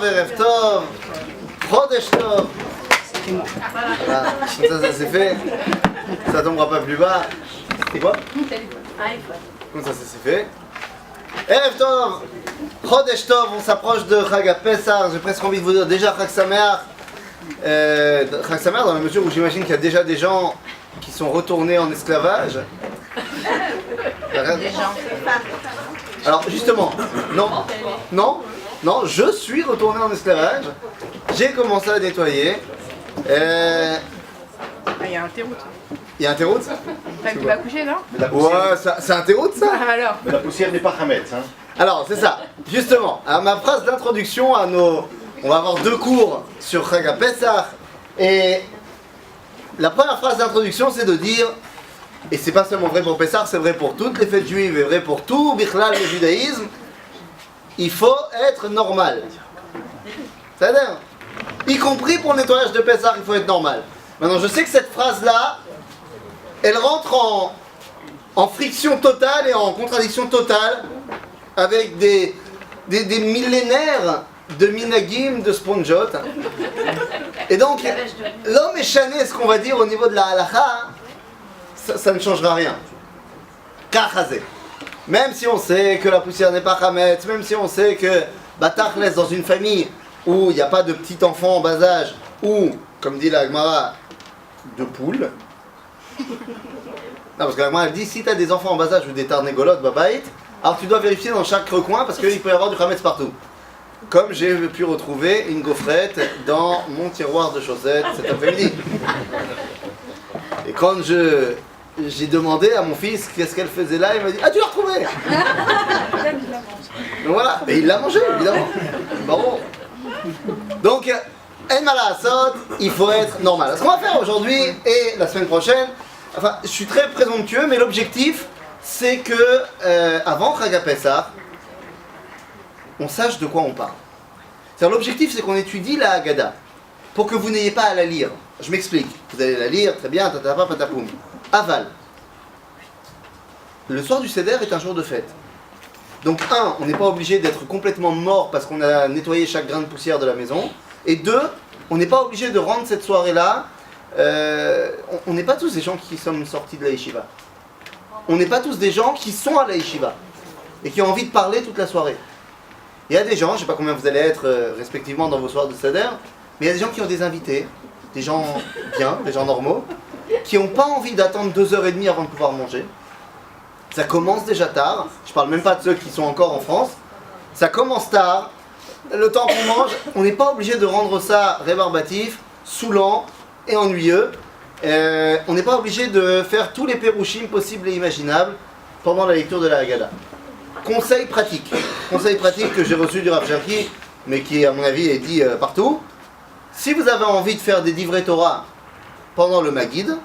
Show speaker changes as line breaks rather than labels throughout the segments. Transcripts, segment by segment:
Erev Tov, Chodesh Tov. Ah, ça c'est fait. Ça tombera pas plus bas. C'est quoi? Comme ça s'est fait. Erev Tov, Chodesh Tov, on s'approche de Chag Pesach. J'ai presque envie de vous dire déjà Chag Sameach. Chag Sameach dans la mesure où j'imagine qu'il y a déjà des gens qui sont retournés en esclavage. Alors justement, non, je suis retourné en esclavage. J'ai commencé à nettoyer.
Il y a un terrout.
Il y a un terrout?
Tu vas coucher, non?
Ouais, c'est un terrout ça?
Alors.
Mais la poussière n'est pas Hametz, hein.
Alors c'est ça, justement. Alors, ma phrase d'introduction à nos... On va avoir 2 cours sur Chag Pesach. Et la première phrase d'introduction c'est de dire, et c'est pas seulement vrai pour Pesach, c'est vrai pour toutes les fêtes juives et vrai pour tout Bichlal le judaïsme, il faut être normal. C'est-à-dire, y compris pour le nettoyage de Pesach, il faut être normal. Maintenant, je sais que cette phrase-là, elle rentre en friction totale et en contradiction totale avec des millénaires de minagim, de sponjot. Et donc, l'homme échané, ce qu'on va dire au niveau de la halakha, ça ne changera rien. Kachazé. Même si on sait que la poussière n'est pas chametz, même si on sait que Batachles dans une famille où il n'y a pas de petit enfant en bas âge, ou, comme dit la Gemara, de poules. Non, parce que la Gemara elle dit, si tu as des enfants en bas âge ou des tarnégolotes, babaït, alors tu dois vérifier dans chaque recoin parce qu'il peut y avoir du chametz partout. Comme j'ai pu retrouver une gaufrette dans mon tiroir de chaussettes cet après-midi. Et quand j'ai demandé à mon fils qu'est-ce qu'elle faisait là, il m'a dit « Ah, tu l'as retrouvée !» Donc voilà, et il l'a mangé, évidemment. Bon. Donc, En Malasot, il faut être normal. Ce qu'on va faire aujourd'hui et la semaine prochaine, enfin, je suis très présomptueux, mais l'objectif, c'est que, avant Chag Pesach, on sache de quoi on parle. C'est-à-dire, l'objectif, c'est qu'on étudie la Haggadah, pour que vous n'ayez pas à la lire. Je m'explique. Vous allez la lire, très bien, tatapa, patapoum. Aval. Le soir du Seder est un jour de fête. Donc, on n'est pas obligé d'être complètement mort parce qu'on a nettoyé chaque grain de poussière de la maison. Et 2, on n'est pas obligé de rendre cette soirée-là. On n'est pas tous des gens qui sont sortis de la yeshiva. On n'est pas tous des gens qui sont à la yeshiva et qui ont envie de parler toute la soirée. Il y a des gens, je ne sais pas combien vous allez être respectivement dans vos soirs de Seder, mais il y a des gens qui ont des invités, des gens bien, des gens normaux, qui n'ont pas envie d'attendre 2h30 avant de pouvoir manger. Ça commence déjà tard, je parle même pas de ceux qui sont encore en France. Ça commence tard, le temps qu'on mange, on n'est pas obligé de rendre ça rébarbatif, saoulant et ennuyeux. On n'est pas obligé de faire tous les pérouchim possibles et imaginables pendant la lecture de la Haggadah. Conseil pratique que j'ai reçu du Rav Cherki, mais qui à mon avis est dit partout. Si vous avez envie de faire des divrei Torah pendant le Maggid,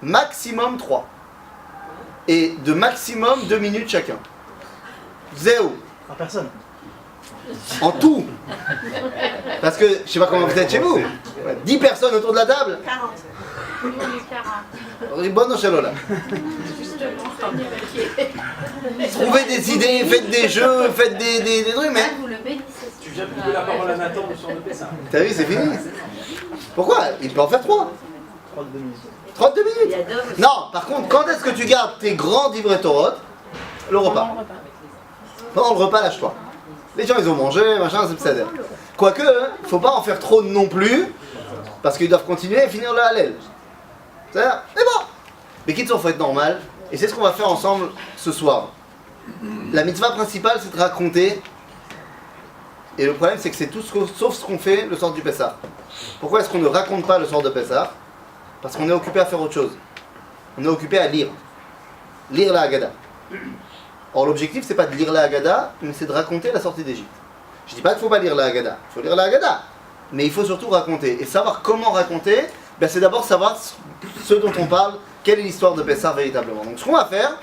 maximum 3. Et de maximum 2 minutes chacun. Zéro.
Par personne.
En tout. Parce que, je sais pas comment vous êtes chez vous. 10 personnes autour de la table.
40.
Bonne là. Trouvez des idées, faites des jeux, faites des trucs, mais...
Tu viens de couper la parole à Nathan au soir de Pessah.
T'as vu, c'est fini. Pourquoi? Il peut en faire 3.
32 minutes.
32 minutes. Non, par contre, quand est-ce que tu gardes tes grands divrei Torah? Le repas. Pendant le repas, lâche-toi. Les gens, ils ont mangé, machin, c'est Seder. Quoique, il ne faut pas en faire trop non plus, parce qu'ils doivent continuer et finir le Hallel. C'est-à-dire, mais bon. Mais quitte, il faut être normal, et c'est ce qu'on va faire ensemble ce soir. La mitzvah principale, c'est de raconter, et le problème, c'est que c'est tout sauf ce qu'on fait le soir du Pessah. Pourquoi est-ce qu'on ne raconte pas le soir de Pessah? Parce qu'on est occupé à faire autre chose. On est occupé à lire. Lire la Haggadah. Or, l'objectif, c'est pas de lire la Haggadah, mais c'est de raconter la sortie d'Égypte. Je dis pas qu'il faut pas lire la Haggadah. Il faut lire la Haggadah. Mais il faut surtout raconter. Et savoir comment raconter, ben c'est d'abord savoir ce dont on parle, quelle est l'histoire de Pessah véritablement. Donc, ce qu'on va faire,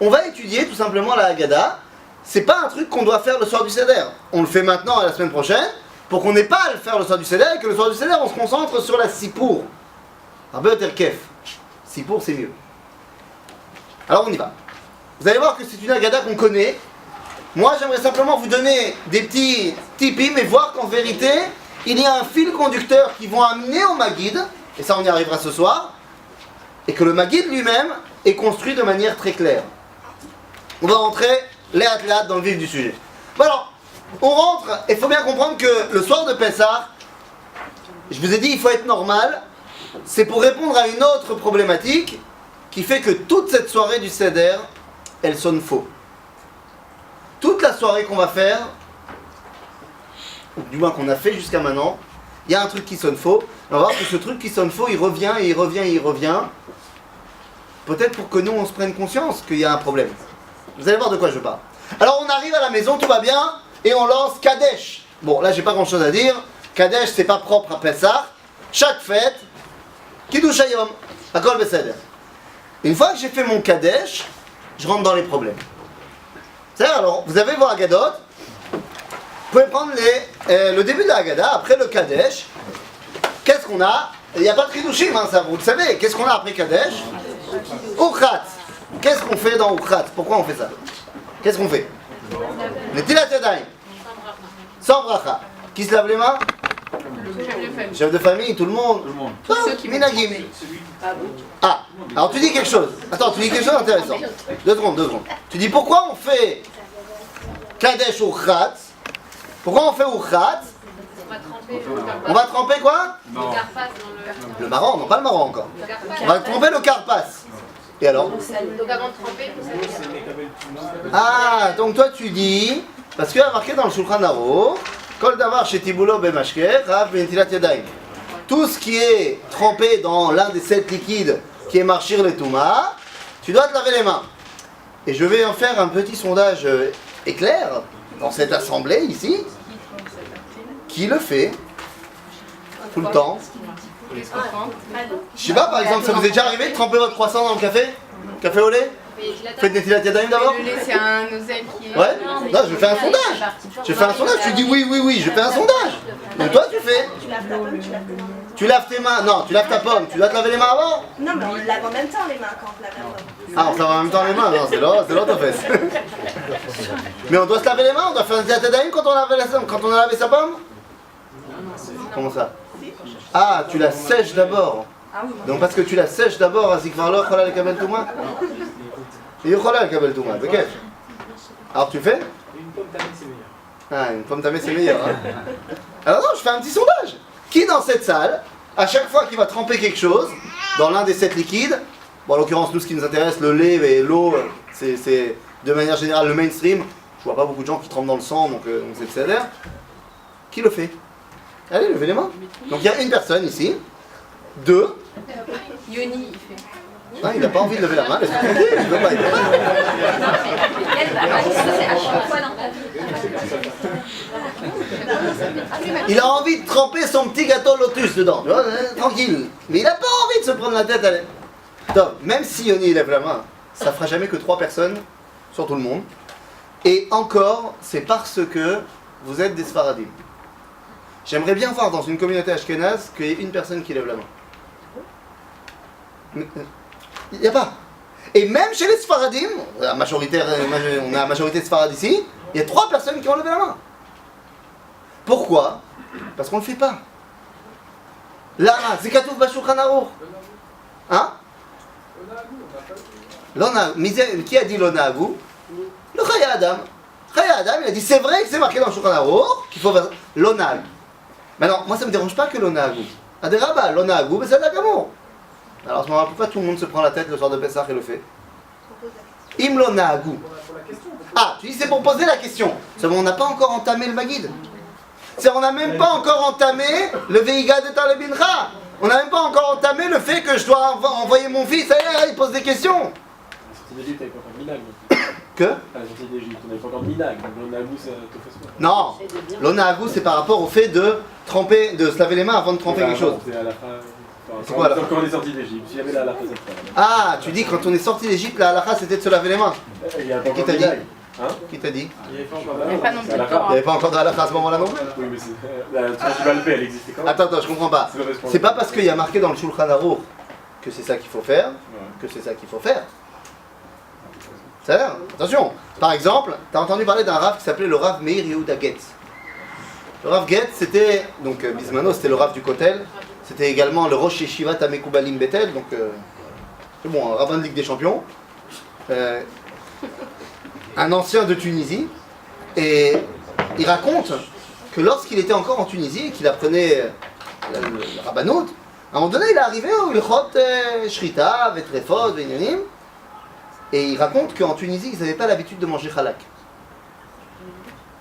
on va étudier tout simplement la Haggadah. C'est pas un truc qu'on doit faire le soir du Seder. On le fait maintenant à la semaine prochaine, pour qu'on n'ait pas à le faire le soir du Seder, et que le soir du Seder, on se concentre sur la Sipour. Arbeter Kef. Sipour, c'est mieux. Alors, on y va. Vous allez voir que c'est une Haggadah qu'on connaît. Moi, j'aimerais simplement vous donner des petits tipim et voir qu'en vérité, il y a un fil conducteur qui vont amener au Maguid, et ça on y arrivera ce soir, et que le Maguid lui-même est construit de manière très claire. On va rentrer léat dans le vif du sujet. Bon alors, on rentre, et il faut bien comprendre que le soir de Pessah, je vous ai dit il faut être normal, c'est pour répondre à une autre problématique qui fait que toute cette soirée du Seder, elle sonne faux. Toute la soirée qu'on va faire, ou du moins qu'on a fait jusqu'à maintenant, il y a un truc qui sonne faux. On va voir que ce truc qui sonne faux, il revient et il revient et il revient. Peut-être pour que nous on se prenne conscience qu'il y a un problème. Vous allez voir de quoi je parle. Alors on arrive à la maison, tout va bien, et on lance Kadesh. Bon, là j'ai pas grand chose à dire. Kadesh c'est pas propre à Pessah. Chaque fête, Kiddush Hayom, Hakol Beseder. Une fois que j'ai fait mon Kadesh, je rentre dans les problèmes. C'est-à-dire, alors, vous avez vos Haggadot, vous pouvez prendre le début de la Haggadah, après le Kadesh. Qu'est-ce qu'on a? Il n'y a pas de Kiddushim, hein, ça vous le savez. Qu'est-ce qu'on a après Kadesh? Uchat. Qu'est-ce qu'on fait dans Uchat? Pourquoi on fait ça? Qu'est-ce qu'on fait? Netilat Yadayim. Sans bracha. Qui se lave les mains? Chef de famille, tout le monde.
Tous ceux qui
Minagim. Ah, alors tu dis quelque chose. Attends, tu dis quelque chose d'intéressant. 2 secondes. Tu dis pourquoi on fait Kadesh ou Uchat? Pourquoi on fait Uchat? On va tremper quoi? Le marron, non pas le marron encore. On va tremper le karpas. Et alors?
Donc avant de tremper, vous savez.
Ah, donc toi tu dis, parce qu'il y a marqué dans le Shulchan Aruch, Kol davar shetibulo bemashker, rav b'netilat yadayim. Tout ce qui est trempé dans l'un des 7 liquides qui est marchir le touma, tu dois te laver les mains. Et je vais en faire un petit sondage éclair dans cette assemblée ici. Qui le fait tout le temps? Je sais pas, par exemple, ça vous est déjà arrivé de tremper votre croissant dans le café? Café au lait? Faites Netilat Yadayim d'abord?
Le lait, c'est un oseille qui est...
Ouais? Non, je fais un sondage. Je fais un sondage, tu dis oui, je fais un sondage. Donc toi, tu fais. Tu laves tes mains. Non, tu laves ta pomme. Tu dois te laver les mains avant?
Non, mais on lave en même temps les mains quand on lave la pomme.
Ah, on se lave en même temps les mains. Non, c'est l'autre fesse. Mais on doit se laver les mains, on doit faire un Netilat Yadayim quand on a lavé sa pomme? Comment ça? Ah, tu la sèches d'abord. Donc parce que tu la sèches d'abord, ainsi que Varlo, Chola le Kabel Touma. Il y a Chola le Kabel Touma, t'inquiète. Alors tu fais?
Une pomme tamée, c'est meilleur.
Ah, une pomme tamée c'est meilleur. Hein. Alors non, je fais un petit sondage. Qui dans cette salle, à chaque fois qu'il va tremper quelque chose, dans l'un des 7 liquides, bon en l'occurrence nous ce qui nous intéresse, le lait et l'eau, c'est de manière générale le mainstream. Je vois pas beaucoup de gens qui trempent dans le sang, donc c'est le CDR. Qui le fait? Allez, levez les mains. Donc il y a une personne ici. 2.
Yoni, il fait.
Ah, il n'a pas envie de lever la main, laisse-moi tranquille, je veux pas être. Il a envie de tremper son petit gâteau lotus dedans, tu vois, tranquille. Mais il n'a pas envie de se prendre la tête à l'aise. Donc, même si Yoni lève la main, ça fera jamais que 3 personnes sur tout le monde. Et encore, c'est parce que vous êtes des Sfaradim. J'aimerais bien voir dans une communauté ashkénaze qu'il y ait une personne qui lève la main. Il n'y a pas. Et même chez les Sfaradim, on a la majorité de Sfarad ici, il y a 3 personnes qui ont levé la main. Pourquoi? Parce qu'on ne le fait pas. Là, c'est Katouf Bashulchan Aruch. Hein? Qui a dit l'Onahagu? Le Chaya Adam. Chaya Adam, il a dit c'est vrai que c'est marqué dans le Shulchan Aruch qu'il faut faire l'Onahagu. Maintenant, moi ça ne me dérange pas que l'Onahagu. Aderaba, l'Onahagu, mais c'est d'accord. Alors à ce moment-là, pourquoi tout le monde se prend la tête le soir de Pessah et le fait? Im l'Onahagu. Ah, tu dis c'est pour poser la question. Seulement on n'a pas encore entamé le Maguid. On n'a même pas encore entamé le Veiga de Talebinra. On n'a même pas encore entamé le fait que je dois envoyer mon fils. Allez, il pose des questions. Que?
À la sortie d'Égypte, on n'avait pas encore de minag, donc l'onahagu, ça te fait quoi?
Non, l'onahagu c'est par rapport au fait de tremper, de se laver les mains avant de tremper quelque chose.
C'est quoi quand on est sorti d'Égypte? S'il y avait la halakha, ça ferait.
Ah, tu dis quand on est sorti d'Égypte, la halakha c'était de se laver les mains. Qui t'a dit? Qui t'a dit?
Il n'y avait pas encore
Il n'y a pas non plus de
Il n'y
Torah.
avait pas encore de halakha à ce moment-là non plus.
Oui, mais c'est. La Tranchibal elle existait quand même.
Attends, je comprends pas. C'est pas parce qu'il y a marqué dans le Shulchan Aruch que c'est ça qu'il faut faire, que c'est ça qu'il faut faire. Ça a l'air. Attention, par exemple, t'as entendu parler d'un Rav qui s'appelait le Rav Meir Yehuda Getz. Le Rav Getz, c'était, donc Bismano, c'était le Rav du Kotel, c'était également le Rosh Yeshiva Tamekoubalim Betel, donc c'est bon, un rabbin de Ligue des Champions, un ancien de Tunisie, et il raconte que lorsqu'il était encore en Tunisie et qu'il apprenait le rabbanout, à un moment donné il est arrivé au Ilchot Shrita, Vetrefot, Venyanim, et il raconte qu'en Tunisie ils n'avaient pas l'habitude de manger halak.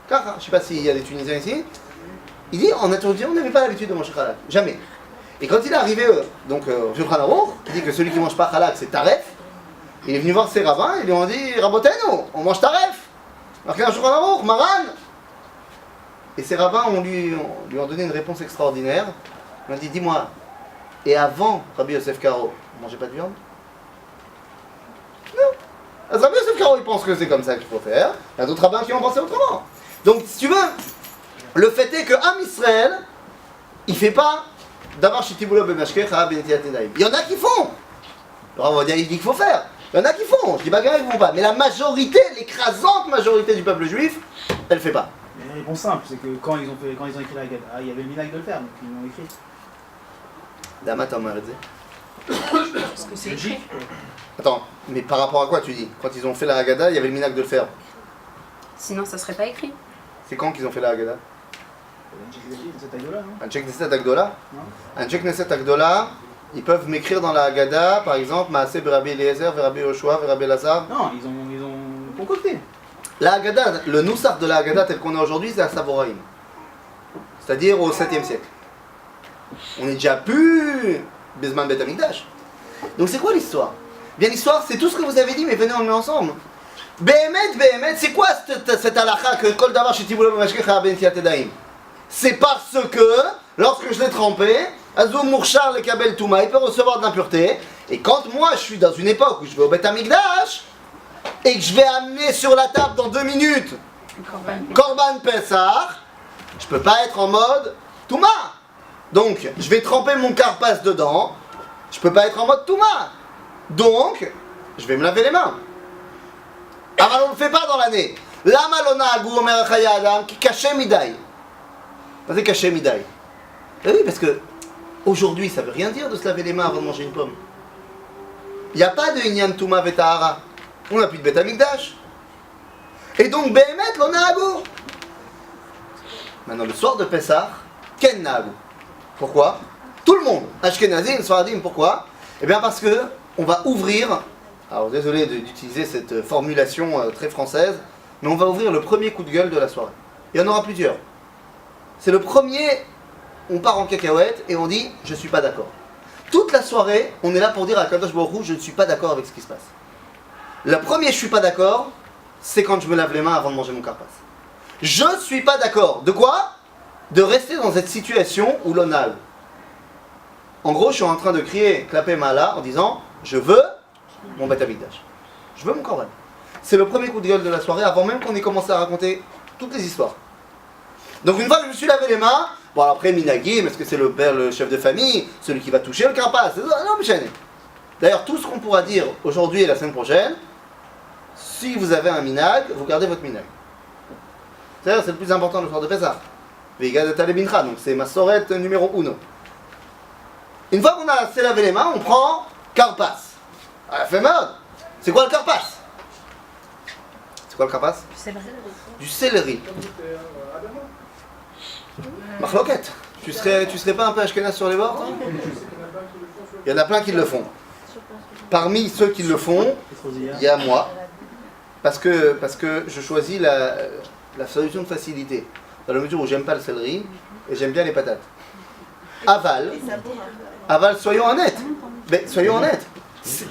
Car, je ne sais pas s'il y a des Tunisiens ici, il dit en Tunisie on n'avait pas l'habitude de manger halak, jamais. Et quand il est arrivé donc au Shulchan Aruch, il dit que celui qui ne mange pas halak c'est taref. Il est venu voir ses rabbins, ils lui ont dit Rabotenu, on mange taref. Alors qu'il y a un Shulchan Aruch, Maran. Et ses rabbins lui ont donné une réponse extraordinaire. Ils ont dit dis-moi, et avant Rabbi Yosef Karo, on mangeait pas de viande? Non. Rabbi Yosef Karo il pense que c'est comme ça qu'il faut faire. Il y a d'autres rabbins qui ont pensé autrement. Donc si tu veux, le fait est que Am Israël, il fait pas d'abord chez Tiboula Bemashkecha Benetiat Nedaim. Il y en a qui font. Le Rav Ovadia il dit qu'il faut faire. Il y en a qui font. Je dis pas qu'ils ne font pas. Mais la majorité, l'écrasante majorité du peuple juif, elle fait pas.
Mais la réponse simple, c'est que quand ils ont écrit la Haggadah, il y avait le minhag de le faire, donc ils l'ont écrit.
Dama t'en m'as dit.
Parce que c'est écrit.
Attends, mais par rapport à quoi tu dis? Quand ils ont fait la Haggadah, il y avait le minhag de le faire.
Sinon, ça serait pas écrit.
C'est quand qu'ils ont fait la Haggadah?
Cette Haggadah, non?
Un Cheikh Neset Agdola?
Non.
Un Cheikh Neset Agdola, ils peuvent m'écrire dans la Haggadah, par exemple, Maaseh Berabi Eliezer, Berabi Yoshua, Berabi Lazar.
Non, ils ont concocté.
La Haggadah, le Noussar de la Haggadah tel qu'on est aujourd'hui, c'est à Savoraïm. C'est-à-dire au 7e siècle. On est déjà plus Bezman Bet Amikdash. Donc c'est quoi l'histoire? Bien l'histoire, c'est tout ce que vous avez dit, mais venez on le met ensemble. Behemet, c'est quoi cette halakha que Kol Davar chez Tiboula B'Mashkecha Benetiat Nedaim? C'est parce que, lorsque je l'ai trempé, Azou Mourchar le Kabel Touma, il peut recevoir de l'impureté. Et quand moi je suis dans une époque où je vais au Bet Amikdash, et que je vais amener sur la table dans 2 minutes Korban Pessah, je peux pas être en mode Touma. Donc, je vais tremper mon karpas dedans, je peux pas être en mode Touma. Donc, je vais me laver les mains. Alors on ne le fait pas dans l'année. Lama lo na'agu omer chaya adam ki kashe midai. C'est caché midai. Oui, parce que aujourd'hui, ça veut rien dire de se laver les mains avant de manger une pomme. Il n'y a pas de Inyan Touma Vetahara. On n'a plus de Bet Amikdash. Et donc, Behemet lo na'agu. Maintenant, le soir de Pessah, Ken na'agu. Pourquoi? Tout le monde, Ashkenazim, Sfaradim, pourquoi? Eh bien parce que on va ouvrir, alors désolé d'utiliser cette formulation très française, mais on va ouvrir le premier coup de gueule de la soirée. Il y en aura plusieurs. C'est le premier, on part en cacahuète et on dit je suis pas d'accord. Toute la soirée, on est là pour dire à Kadosh Baruch Hu, je ne suis pas d'accord avec ce qui se passe. Le premier je suis pas d'accord, c'est quand je me lave les mains avant de manger mon karpas. Je suis pas d'accord. De quoi? De rester dans cette situation où l'on a. En gros, je suis en train de crier, clapper Mala en disant je veux mon Bet Amikdash. Je veux mon korban. C'est le premier coup de gueule de la soirée avant même qu'on ait commencé à raconter toutes les histoires. Donc une fois que je me suis lavé les mains, bon après Minagim, est-ce que c'est le père, le chef de famille, celui qui va toucher le karpas? Non, mais d'ailleurs, tout ce qu'on pourra dire aujourd'hui et la semaine prochaine, si vous avez un minag, vous gardez votre minag. C'est-à-dire, c'est le plus important le soir de Pessah. Donc c'est ma sorette numéro 1. Une fois qu'on a assez lavé les mains, on prend karpas. Ah, fait mode. C'est quoi le karpas? C'est quoi le karpas? Du céleri. Marloquette. Tu serais pas un peu ashkenaz sur les bords? Il y en a plein qui le font. Parmi ceux qui le font, il y a moi. Parce que je choisis la solution de facilité. Dans la mesure où j'aime pas le céleri et j'aime bien les patates. Aval, soyons honnêtes. Mais soyons honnêtes.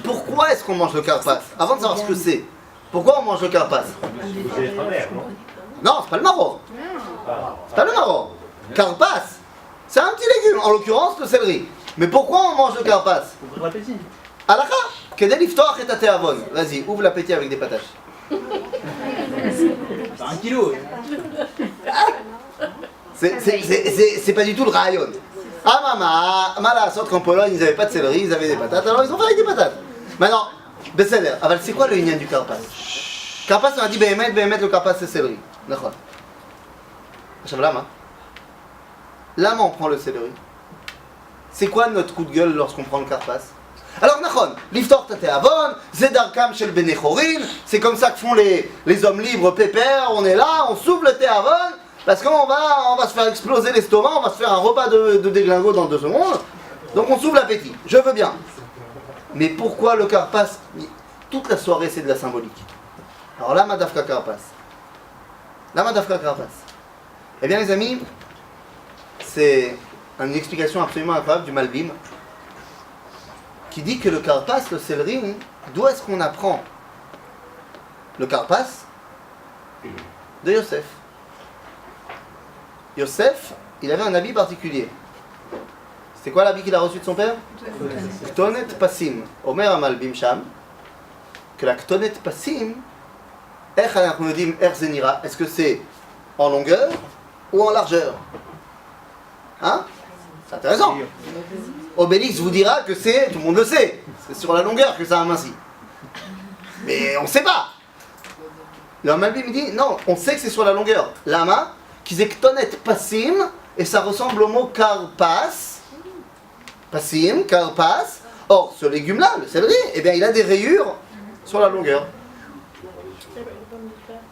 Pourquoi est-ce qu'on mange le karpas? Avant de savoir ce que c'est, pourquoi on mange le karpas? Non, c'est pas le maror. C'est pas le maror. Karpas, c'est un petit légume, en l'occurrence le céleri. Mais pourquoi on mange le karpas?
Pour ouvrir l'appétit.
Alakha, kedel iftoach et ateavon. Vas-y, ouvre l'appétit avec des patates.
C'est 1 kilo.
C'est pas du tout le rayon. Ah maman, qu'en Pologne ils avaient pas de céleri, ils avaient des patates, alors ils ont fait avec des patates. Maintenant, Besséder, c'est quoi le inyan du karpas? Karpas on a dit Behemet, le karpas c'est céleri. D'accord. עכשיו למה? Lama on prend le céleri. C'est quoi notre coup de gueule lorsqu'on prend le karpas? Alors Nachon, l'iftor tate avon, zedarkam shel benechorin, c'est comme ça que font les hommes libres pépères, on est là, on s'ouvre le thé avon, parce qu'on va se faire exploser l'estomac, on va se faire un repas de déglingo dans 2 secondes, donc on s'ouvre l'appétit, je veux bien. Mais pourquoi le karpas? Toute la soirée c'est de la symbolique. Alors là, madafka karpas. Eh bien les amis, c'est une explication absolument incroyable du Malbim, qui dit que le karpas, le céleri, d'où est-ce qu'on apprend le karpas? De Yosef. Yosef, il avait un habit particulier. C'était quoi l'habit qu'il a reçu de son père? Ktonet Passim. Omer Amalbim Sham, que la Ktonet Passim, est-ce que c'est en longueur ou en largeur? Hein? C'est intéressant. Obélix vous dira que c'est, tout le monde le sait, c'est sur la longueur que ça amincit. Mais on ne sait pas. Le Malbim dit, non, on sait que c'est sur la longueur. Lama, qui c'est Ktonet Passim, et ça ressemble au mot karpas. Passim, karpas. Or, ce légume-là, le céleri, eh bien, il a des rayures sur la longueur.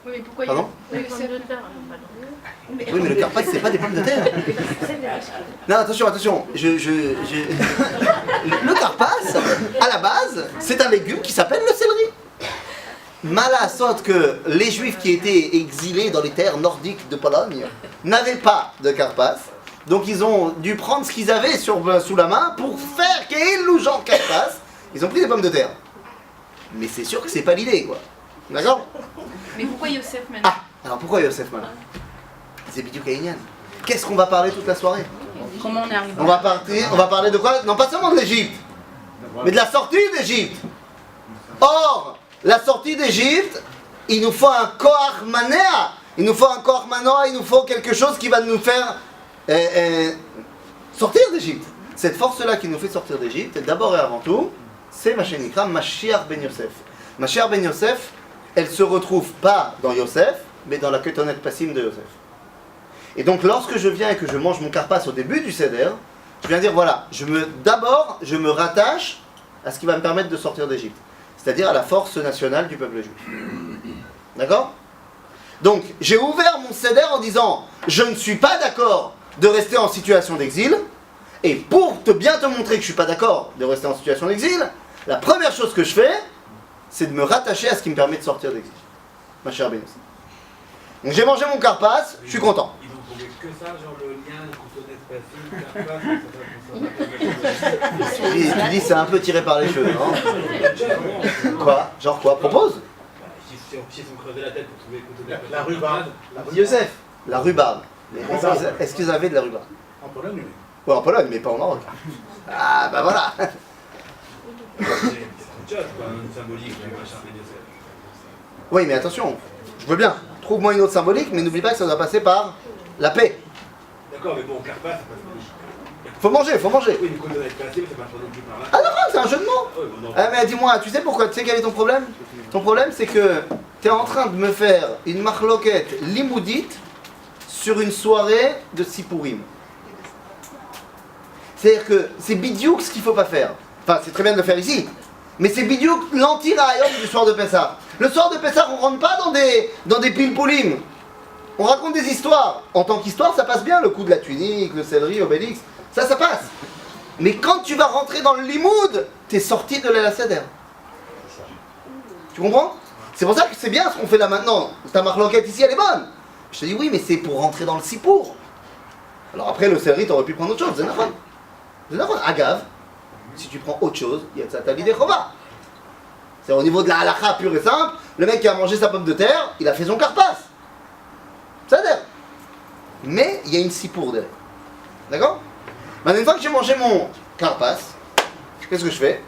Oui, mais pourquoi
Pardon?
il y a Yosef?
Oui, mais le karpas, c'est pas des pommes de terre. Non, attention. Le karpas, à la base, c'est un légume qui s'appelle le céleri. Malassot que les juifs qui étaient exilés dans les terres nordiques de Pologne n'avaient pas de karpas. Donc ils ont dû prendre ce qu'ils avaient sous la main pour faire qu'ils nous genre karpas. Ils ont pris des pommes de terre. Mais c'est sûr que c'est pas l'idée, quoi. D'accord?
Mais pourquoi Yosef maintenant?
Ah, alors pourquoi Yosef maintenant? C'est Bidiouk Aïnian. Qu'est-ce qu'on va parler toute la soirée?
Comment on est arrivé?
On va parler de quoi? Non, pas seulement de l'Égypte, mais de la sortie d'Égypte. Or, la sortie d'Égypte, il nous faut un koach manea. Il nous faut un koach manoa, il nous faut quelque chose qui va nous faire sortir d'Égypte. Cette force-là qui nous fait sortir d'Égypte, d'abord et avant tout, c'est Mashénikra Mashiach ben Yosef. Mashiach ben Yosef, elle se retrouve pas dans Yosef, mais dans la Ketonet Passim de Yosef. Et donc lorsque je viens et que je mange mon karpas au début du Seder, je viens dire voilà, d'abord je me rattache à ce qui va me permettre de sortir d'Égypte, c'est-à-dire à la force nationale du peuple juif. D'accord? Donc j'ai ouvert mon Seder en disant je ne suis pas d'accord de rester en situation d'exil, et pour bien te montrer que je ne suis pas d'accord de rester en situation d'exil, la première chose que je fais, c'est de me rattacher à ce qui me permet de sortir d'exil. Ma chère Bénus. Donc j'ai mangé mon karpas, je suis content.
Ils ont trouvé que ça, genre le lien,
Tu dis c'est un peu tiré par les cheveux, non? Quoi? Genre quoi? Propose?
Si on creusait la tête pour trouver
La rhubarbe.
Yosef.
La rhubarbe. Mais est-ce qu'ils avaient de la rhubarbe?
En Pologne, oui.
Ouais, en Pologne, mais pas au Maroc. Ah bah voilà. Oui, mais attention, je veux bien. Trouve-moi une autre symbolique, mais n'oublie pas que ça doit passer par la paix.
D'accord, mais bon, karpas, c'est pas
Faut manger, faut manger.
oui, du coup, on a passé, mais c'est pas trop non plus par là.
Ah non, c'est un jeu de mots.
Ouais, bon, non.
Ah, mais dis-moi, tu sais pourquoi? Tu sais quel est ton problème? Ton problème, c'est que tu es en train de me faire une marloquette limoudite sur une soirée de Sipourim. C'est-à-dire que c'est bidiouk ce qu'il faut pas faire. Enfin, c'est très bien de le faire ici. Mais c'est bidiouk l'anti-rayon du soir de Pessah. Le soir de Pessah, on rentre pas dans des pilpoulim. On raconte des histoires. En tant qu'histoire, ça passe bien, le coup de la tunique, le céleri, Obélix. Ça passe. Mais quand tu vas rentrer dans le limoud, t'es sorti de la Seder. Tu comprends? C'est pour ça que c'est bien ce qu'on fait là maintenant. Ta marloquette ici, elle est bonne. Je te dis oui, mais c'est pour rentrer dans le sipour. Alors après, le céleri, t'aurais pu prendre autre chose. C'est n'importe. Agave, si tu prends autre chose, il y a ça t'as l'idée chova. C'est au niveau de la halakha pure et simple. Le mec qui a mangé sa pomme de terre, il a fait son karpas. Ça a mais il y a une sipour derrière. D'accord? Maintenant, une fois que j'ai mangé mon karpas, qu'est-ce que je fais?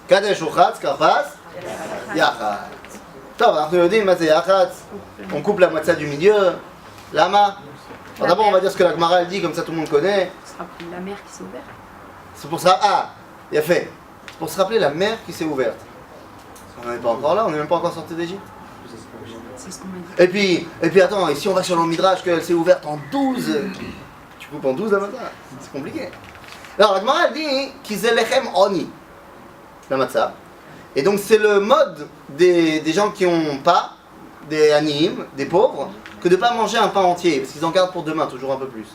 Kadesh uchatz, karpas, yachatz. Top, on coupe la moitié du milieu. Lama. Alors d'abord, on va dire ce que la Gemara elle dit, comme ça tout le monde connaît.
Ce sera la mer qui s'est ouverte.
C'est pour ça. Ah, il a fait. C'est pour se rappeler la mer qui s'est ouverte. On n'en est pas encore là, on n'est même pas encore sorti d'Égypte.
C'est ce qu'on m'a dit.
Et puis attends, ici on va sur le Midrash qu'elle s'est ouverte en 12. Tu coupes en 12 la matzah. C'est compliqué. Alors la Gemara elle dit qu'ils aient lechem oni, la matzah. Et donc c'est le mode des gens qui n'ont pas, des animes, des pauvres, que de ne pas manger un pain entier, parce qu'ils en gardent pour demain, toujours un peu plus.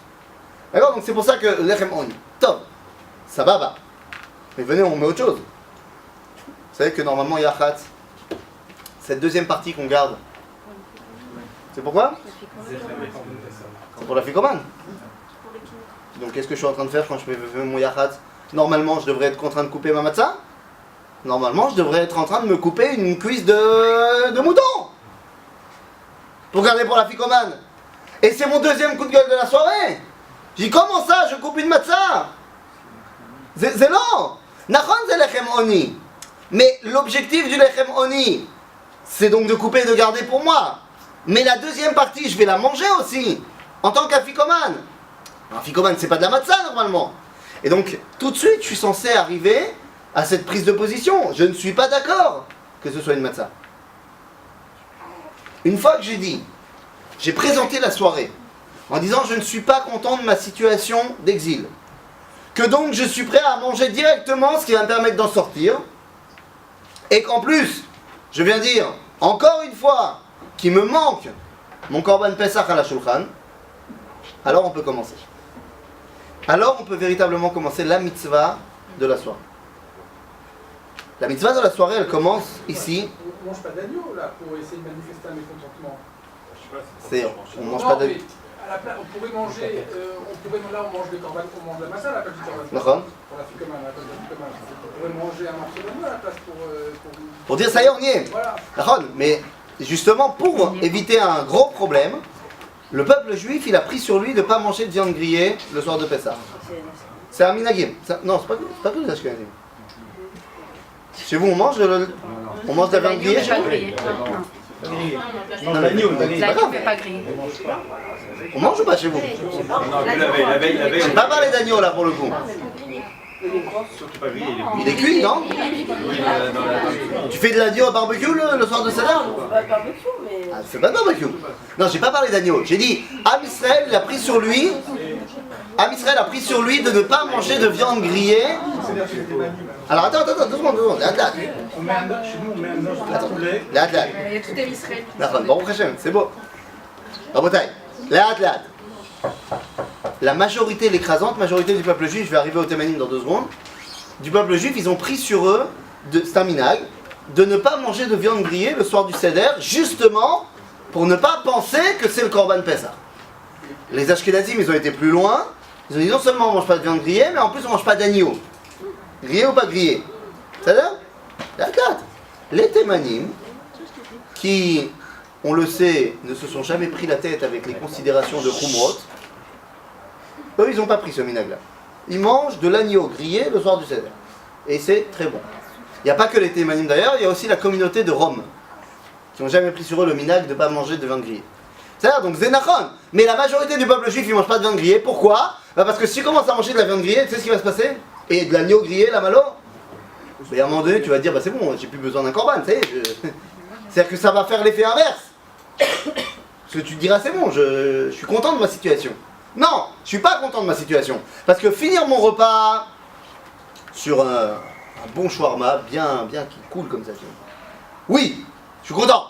D'accord? Donc c'est pour ça que lechem oni. Top, ça va. Mais venez, on met autre chose. Vous savez que normalement, Yachat, cette deuxième partie qu'on garde, c'est pourquoi? C'est pour la ficomane. Donc qu'est-ce que je suis en train de faire quand je fais mon Yachat? Normalement, je devrais être en train de couper ma matzah. Normalement, je devrais être en train de me couper une cuisse de mouton. Pour garder pour la ficomane. Et c'est mon deuxième coup de gueule de la soirée. J'ai dit, comment ça, je coupe une matzah? C'est long. Nachon, c'est lechem oni. Mais l'objectif du lechem oni, c'est donc de couper et de garder pour moi. Mais la deuxième partie, je vais la manger aussi, en tant qu'afikoman. Un afikoman, c'est pas de la matzah normalement. Et donc, tout de suite, je suis censé arriver à cette prise de position. Je ne suis pas d'accord que ce soit une matzah. Une fois que j'ai présenté la soirée, en disant je ne suis pas content de ma situation d'exil, que donc je suis prêt à manger directement ce qui va me permettre d'en sortir, et qu'en plus, je viens dire, encore une fois, qu'il me manque mon korban Pesach à la Shulchan, alors on peut commencer. Alors on peut véritablement commencer la mitzvah de la soirée. La mitzvah de la soirée, elle commence ici.
On mange pas d'agneau là pour essayer de manifester un mécontentement.
On mange pas d'agneau.
On pourrait manger, là on mange des corbanes, on mange la massa à la place du corban.
D'accord.
Pour la ficomane, à la place de la ficomane. On pourrait manger un morceau d'agneau à la place
pour dire ça y est, on y est.
Voilà.
D'accord. Mais justement, pour éviter un gros problème, le peuple juif, il a pris sur lui de ne pas manger de viande grillée le soir de Pessah. C'est un minagim. Non, c'est pas que les Ashkenazim. Chez vous, on mange de la viande grillée chez vous?
Non, l'agneau,
L'agneau n'est pas grillé.
On mange ou pas chez vous? J'ai pas parlé d'agneau là pour le coup. Il est cuit, non? Tu fais de l'agneau au barbecue le soir de Seder? Ah, c'est pas de barbecue. Non, j'ai pas parlé d'agneau. J'ai dit, Am Israël, il a pris sur lui. Am Israël a pris sur lui de ne pas manger de viande grillée. Alors attends, 2 secondes. Chez
nous, on met un os de poulet.
Il y a tout est Israël.
Bon, c'est beau. Rabotai, laat. La majorité, l'écrasante majorité du peuple juif, je vais arriver au Témanim dans 2 secondes, du peuple juif, ils ont pris sur eux, c'est un minhag, de ne pas manger de viande grillée le soir du Seder, justement pour ne pas penser que c'est le Korban Pessah. Les Ashkenazim, ils ont été plus loin, ils ont dit non seulement on ne mange pas de viande grillée, mais en plus on ne mange pas d'agneau. Grillé ou pas grillé? C'est-à-dire, les Témanim, qui, on le sait, ne se sont jamais pris la tête avec les considérations de Khumrot, eux, ils n'ont pas pris ce minhag-là. Ils mangent de l'agneau grillé le soir du Seder. Et c'est très bon. Il n'y a pas que les Témanim d'ailleurs, il y a aussi la communauté de Rome, qui n'ont jamais pris sur eux le minhag de ne pas manger de viande grillée. C'est-à-dire, donc Zénachon. Mais la majorité du peuple juif, ils ne mangent pas de viande grillée. Pourquoi? Parce que si tu commences à manger de la viande grillée, tu sais ce qui va se passer? Et de l'agneau grillé, la malo? Mais à un moment donné, tu vas te dire, c'est bon, j'ai plus besoin d'un korban, tu sais. C'est-à-dire que ça va faire l'effet inverse. Parce que tu te diras, c'est bon, je suis content de ma situation. Non, je suis pas content de ma situation. Parce que finir mon repas sur un bon shawarma, bien qui coule comme ça. Oui, je suis content.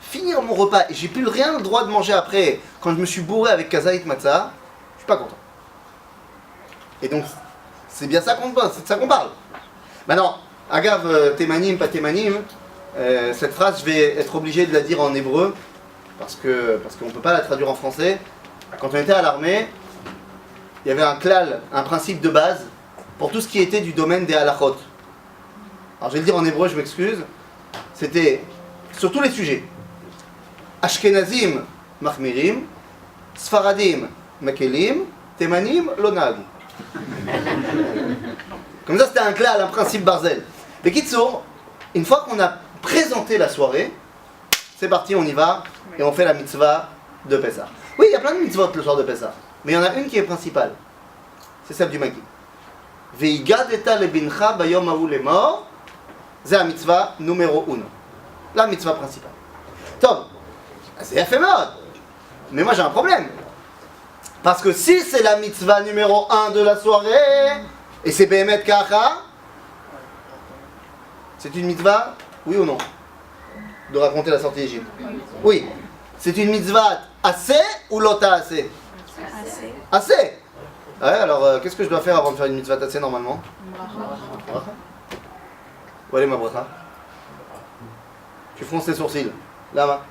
Finir mon repas et j'ai plus rien le droit de manger après, quand je me suis bourré avec kazaït matzah, je suis pas content. Et donc, c'est bien ça c'est de ça qu'on parle. Maintenant, agave témanim, pas témanim, cette phrase, je vais être obligé de la dire en hébreu, parce qu'on ne peut pas la traduire en français. Quand on était à l'armée, il y avait un klal, un principe de base, pour tout ce qui était du domaine des halachot. Alors je vais le dire en hébreu, je m'excuse. C'était sur tous les sujets. Ashkenazim machmirim, Sfaradim makelim, Témanim lonagu. Comme ça, c'était un klal, un principe barzel. Mais Kitsour, une fois qu'on a présenté la soirée, c'est parti, on y va, et on fait la mitzvah de Pessah. Oui, il y a plein de mitzvot le soir de Pessah, mais il y en a une qui est principale. C'est celle du Magid. Veigadeta lebincha bayom hahu lemor, c'est la mitzvah numéro 1. La mitzvah principale. Tom, c'est éphémère. Mais moi j'ai un problème. Parce que si c'est la mitzvah numéro 1 de la soirée, et c'est Behemet Kacha, c'est une mitzvah, oui ou non? De raconter la sortie d'Égypte. Oui. C'est une mitzvah assez ou lota assez?
Assez.
Assez. Ouais, alors qu'est-ce que je dois faire avant de faire une mitzvah assez normalement? Bracha. Où est ma bracha? Tu fronces tes sourcils. Là-bas.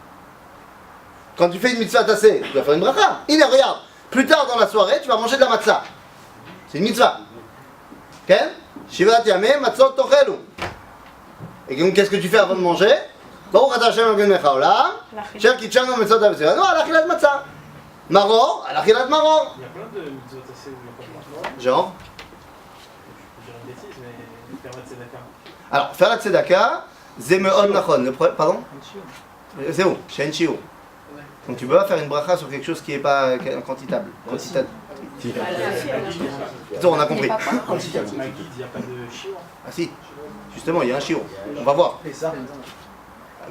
Quand tu fais une mitzvah assez, tu dois faire une bracha. Regarde. Plus tard dans la soirée, tu vas manger de la matzah. C'est une mitzvah. Ok? Shivat yameh matzot tochelu. Et donc qu'est-ce que tu fais avant de manger? Baruch atah Hashem Elokeinu melech haolam, asher kitshanu mitzvot havetziranu al achilat matzah. Maror, al achilat maror.
Il y a plein de mitzvot assez où il n'y a pas de bracha.
Genre?
Je dirais une bêtise, mais faire la tzedaka.
Alors, faire la tzedaka, c'est me'od nachon. Pardon?
Un chiot.
C'est où? Chez un shiur. Donc tu peux pas faire une bracha sur quelque chose qui n'est pas quantitable. On a compris.
Maguide, il n'y a pas de chiot.
Ah si, justement, il y a un shiur. On va voir.
Et ça,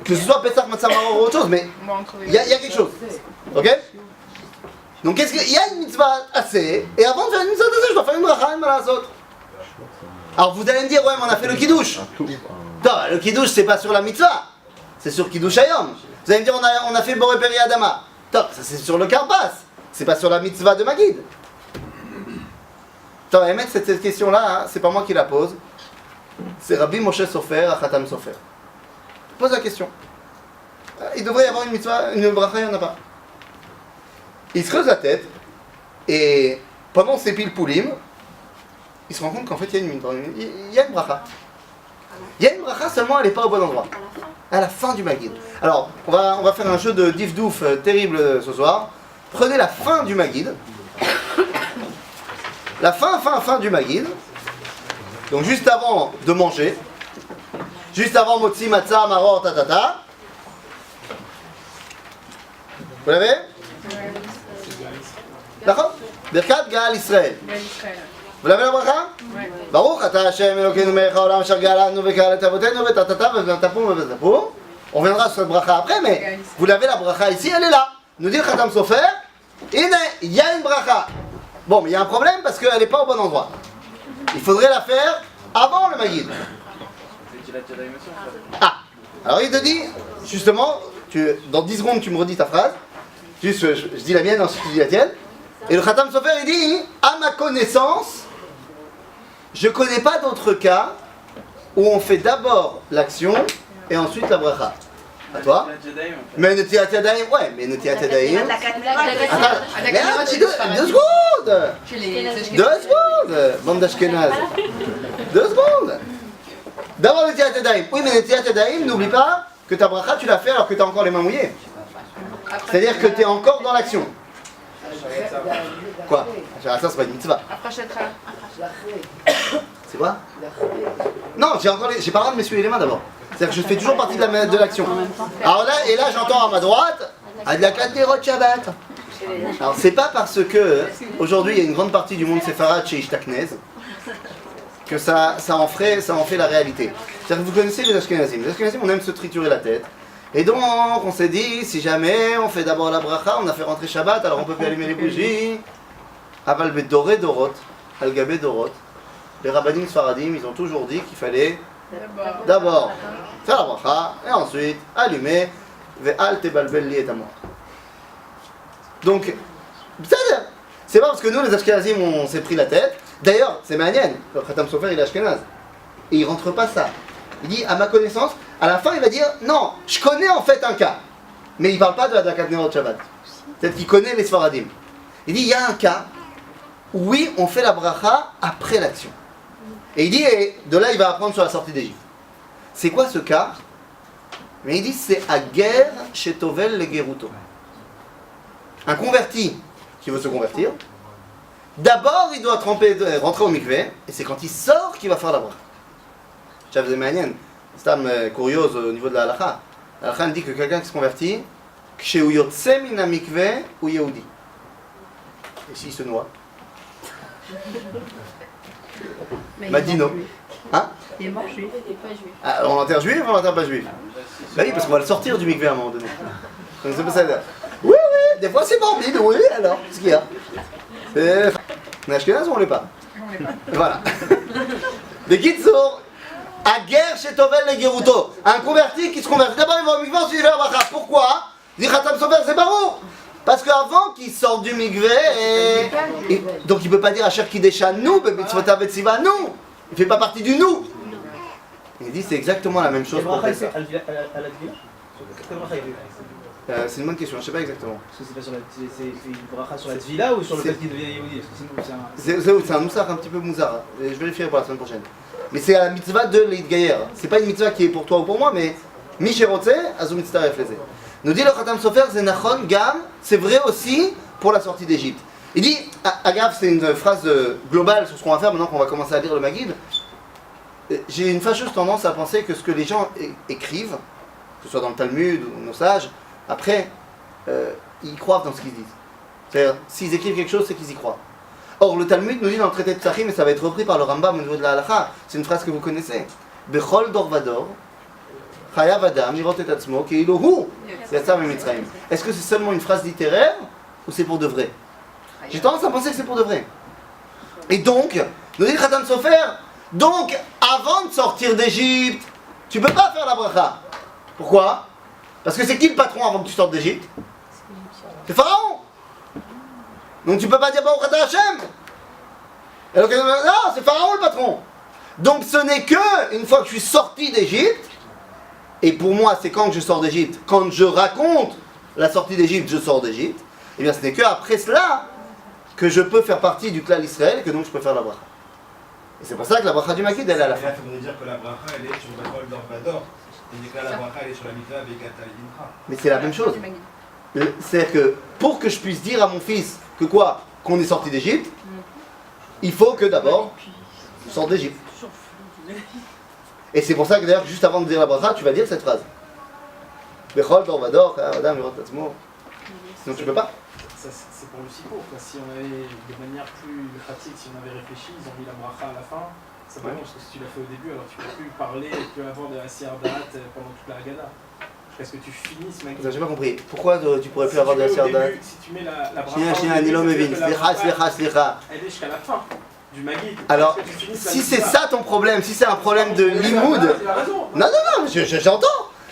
Que ce soit Pesach, Matzah, Maror ou autre chose, mais
On va en trouver.
il y a quelque chose. Ok? Donc qu'est-ce qu'il y a une mitzvah assez, et avant de faire une mitzvah assez, je dois faire une bracha, une malasot. Alors vous allez me dire, ouais, mais on a fait le kiddush. Non, le kiddush, c'est pas sur la mitzvah, c'est sur kiddush hayom. Vous allez me dire, on a fait Boré Peri Adama. Top, ça c'est sur le karpas, c'est pas sur la mitzvah de Maguid. Attends, Emet, cette question-là, hein, c'est pas moi qui la pose, c'est Rabbi Moshe Sofer, Achatam Sofer. Pose la question. Il devrait y avoir une mitzvah, une bracha, il n'y en a pas. Il se creuse la tête, et pendant ses pile poulim, il se rend compte qu'en fait il y a une bracha. Il y a une bracha, seulement elle n'est pas au bon endroit. À la fin du Maguid. Alors, on va faire un jeu de dif-douf terrible ce soir. Prenez la fin du Maguid. La fin du Maguid. Donc juste avant de manger. Juste avant Motzi, Matzah, Maror, tatata. Vous l'avez? D'accord? Birkat Gaal Israël. Vous l'avez la bracha?
Ouais.
Baruch atah Hashem Elokeinu melech haolam asher ga'alanu veka'alet avotenu vetatata v'natapum v'vezapum. On viendra sur cette bracha après, mais vous l'avez la bracha ici, elle est là. Nous dit le Khatam Sofer, il y a une bracha. Bon, mais il y a un problème parce qu'elle n'est pas au bon endroit. Il faudrait la faire avant le Maguid. Ah, alors il te dit, justement, dans 10 secondes tu me redis ta phrase. Juste, je dis la mienne, ensuite tu dis la tienne. Et le Khatam Sofer il dit, à ma connaissance, je connais pas d'autre cas où on fait d'abord l'action et ensuite la bracha. À toi? Mais Netilat Yadayim, ouais, mais Netilat Yadayim. Attends, 2 secondes!
Chez les
2 secondes! Bande d'Ashkenaz. 2 secondes! D'abord Netilat Yadayim. Oui, mais Netilat Yadayim, n'oublie pas que ta bracha tu l'as fait alors que tu as encore les mains mouillées. C'est-à-dire que tu es encore dans l'action. Quoi? Ça, c'est pas une mitzvah. C'est quoi? Non, j'ai pas le droit de m'essuyer les mains d'abord. C'est-à-dire que je fais toujours partie de l'action. Alors là, et là j'entends à ma droite, Adlakat Nerot Shabbat. Alors c'est pas parce que aujourd'hui il y a une grande partie du monde séfarade chez Ishtaknez que ça en fait la réalité. C'est-à-dire que vous connaissez les Ashkenazim. Les Ashkenazim, on aime se triturer la tête. Et donc on s'est dit, si jamais on fait d'abord la bracha, on a fait rentrer Shabbat, alors on peut plus allumer les bougies. Aval bedoré dorot, al-gabé dorot. Les rabbinim sfaradim, ils ont toujours dit qu'il fallait d'abord faire la bracha et ensuite allumer ve'al tebalbel li et amor. Donc, c'est pas parce que nous les Ashkenazim on s'est pris la tête. D'ailleurs, c'est Ma'anien, le Khatam Sofer il est Ashkenaz. Et il rentre pas ça. Il dit, à ma connaissance, à la fin il va dire, non, je connais en fait un cas. Mais il parle pas de la Adlakat Nerot Shabbat. Peut-être qu'il connaît les Sfaradim. Il dit, il y a un cas où oui, on fait la bracha après l'action. Et il dit, et de là il va apprendre sur la sortie d'Égypte. C'est quoi ce cas? Mais il dit, c'est à guerre chez Tovel le Geruto. Un converti qui veut se convertir, d'abord il doit rentrer au mikveh, et c'est quand il sort qu'il va faire la bracha. Chav Zemanian, c'est curiose au niveau de la halakha. La halakha dit que quelqu'un qui se convertit, kshehu yotse min hamikveh ou yehudi. Et s'il se noie? Madino. Hein?
Il est mort juif.
Ah, on l'enterre juif ou on l'enterre pas juif? Bah oui, parce qu'on va le sortir du mikveh à un moment donné. Donc c'est pas ça. Oui, des fois c'est morbide, oui, alors, qu'est-ce qu'il y a? On est Ashkenaz ou on l'est pas? Voilà. De Kitsour, à guerre chez Tovel les Geruto. Un converti qui se convertit. D'abord, il va au mikveh, ensuite il fait la bracha. Pourquoi? Dit Khatam Sofer, c'est barou. Parce qu'avant qu'il sorte du mikveh, donc il ne peut pas dire Asher Kidesha nous, Mitzvota Betziva nous. Il ne fait pas partie du nous. Il dit c'est exactement la même chose pour Pessah. C'est une bonne question, je ne sais pas exactement.
Parce que c'est pas sur la, c'est une bracha sur la tvila ou sur le fait qu'il devient Yehudi? Parce que sinon
C'est un moussar un petit peu mouzar. Je vérifierai pour la semaine prochaine. Mais c'est la mitzvah de l'Idgayer. C'est pas une mitzvah qui est pour toi ou pour moi, mais Misherotze, Azum Mitzvah Reflezé. Nous dit le Khatam Sofer, Zenachon, Gam, c'est vrai aussi pour la sortie d'Égypte. Il dit, Agave, c'est une phrase globale sur ce qu'on va faire maintenant qu'on va commencer à lire le Maguid. J'ai une fâcheuse tendance à penser que ce que les gens écrivent, que ce soit dans le Talmud ou nos sages, après, ils croient dans ce qu'ils disent. C'est-à-dire, s'ils écrivent quelque chose, c'est qu'ils y croient. Or, le Talmud nous dit dans le traité de Psachim, et ça va être repris par le Rambam au niveau de la Halacha, c'est une phrase que vous connaissez. Bechol dor vador, chayav adam, lirot et atzmo, keilu hu, yatsa mitzrayim. Est-ce que c'est seulement une phrase littéraire, ou c'est pour de vrai? J'ai tendance à penser que c'est pour de vrai. Et donc, nous dit le Khatam Sofer, donc, avant de sortir d'Égypte, tu peux pas faire la bracha. Pourquoi? Parce que c'est qui le patron avant que tu sortes d'Égypte? C'est Pharaon. Donc tu peux pas dire Baruch Ata Hashem. Alors que non, c'est Pharaon le patron. Donc ce n'est que une fois que je suis sorti d'Égypte, et pour moi c'est quand que je sors d'Égypte? Quand je raconte la sortie d'Égypte, je sors d'Égypte. Et bien ce n'est que après cela que je peux faire partie du clan Israël et que donc je peux faire la bracha. Et c'est pour ça que la bracha du Maguid elle est à la fin.
Il faudrait dire que la bracha elle est sur le bol d'Orvador. Et que là la bracha elle est sur la mitzvah avec Atalintra.
Mais c'est la même chose. C'est-à-dire que pour que je puisse dire à mon fils que quoi? Qu'on est sorti d'Égypte, il faut que d'abord je sorte d'Égypte. Et c'est pour ça que d'ailleurs juste avant de dire la bracha, tu vas dire cette phrase. Bechol dorvador, adam mirot atzmo. Sinon tu peux pas.
Ça, c'est pour le sipo. Si on avait de manière plus pratique, si on avait réfléchi, ils ont mis la bracha à la fin. C'est pas bon parce que si tu l'as fait au début, alors tu peux plus parler, tu peux avoir de la siardat pendant toute la Haggadah. Est-ce que tu finisses, mec?
J'ai pas compris. Pourquoi tu pourrais plus avoir de la siardat?
Si tu mets la bracha
Chien, Nilo Mevin, slicha.
Elle est jusqu'à la fin du Maguid.
Alors, si c'est ça ton problème, si c'est un problème de limoud. Non, j'entends.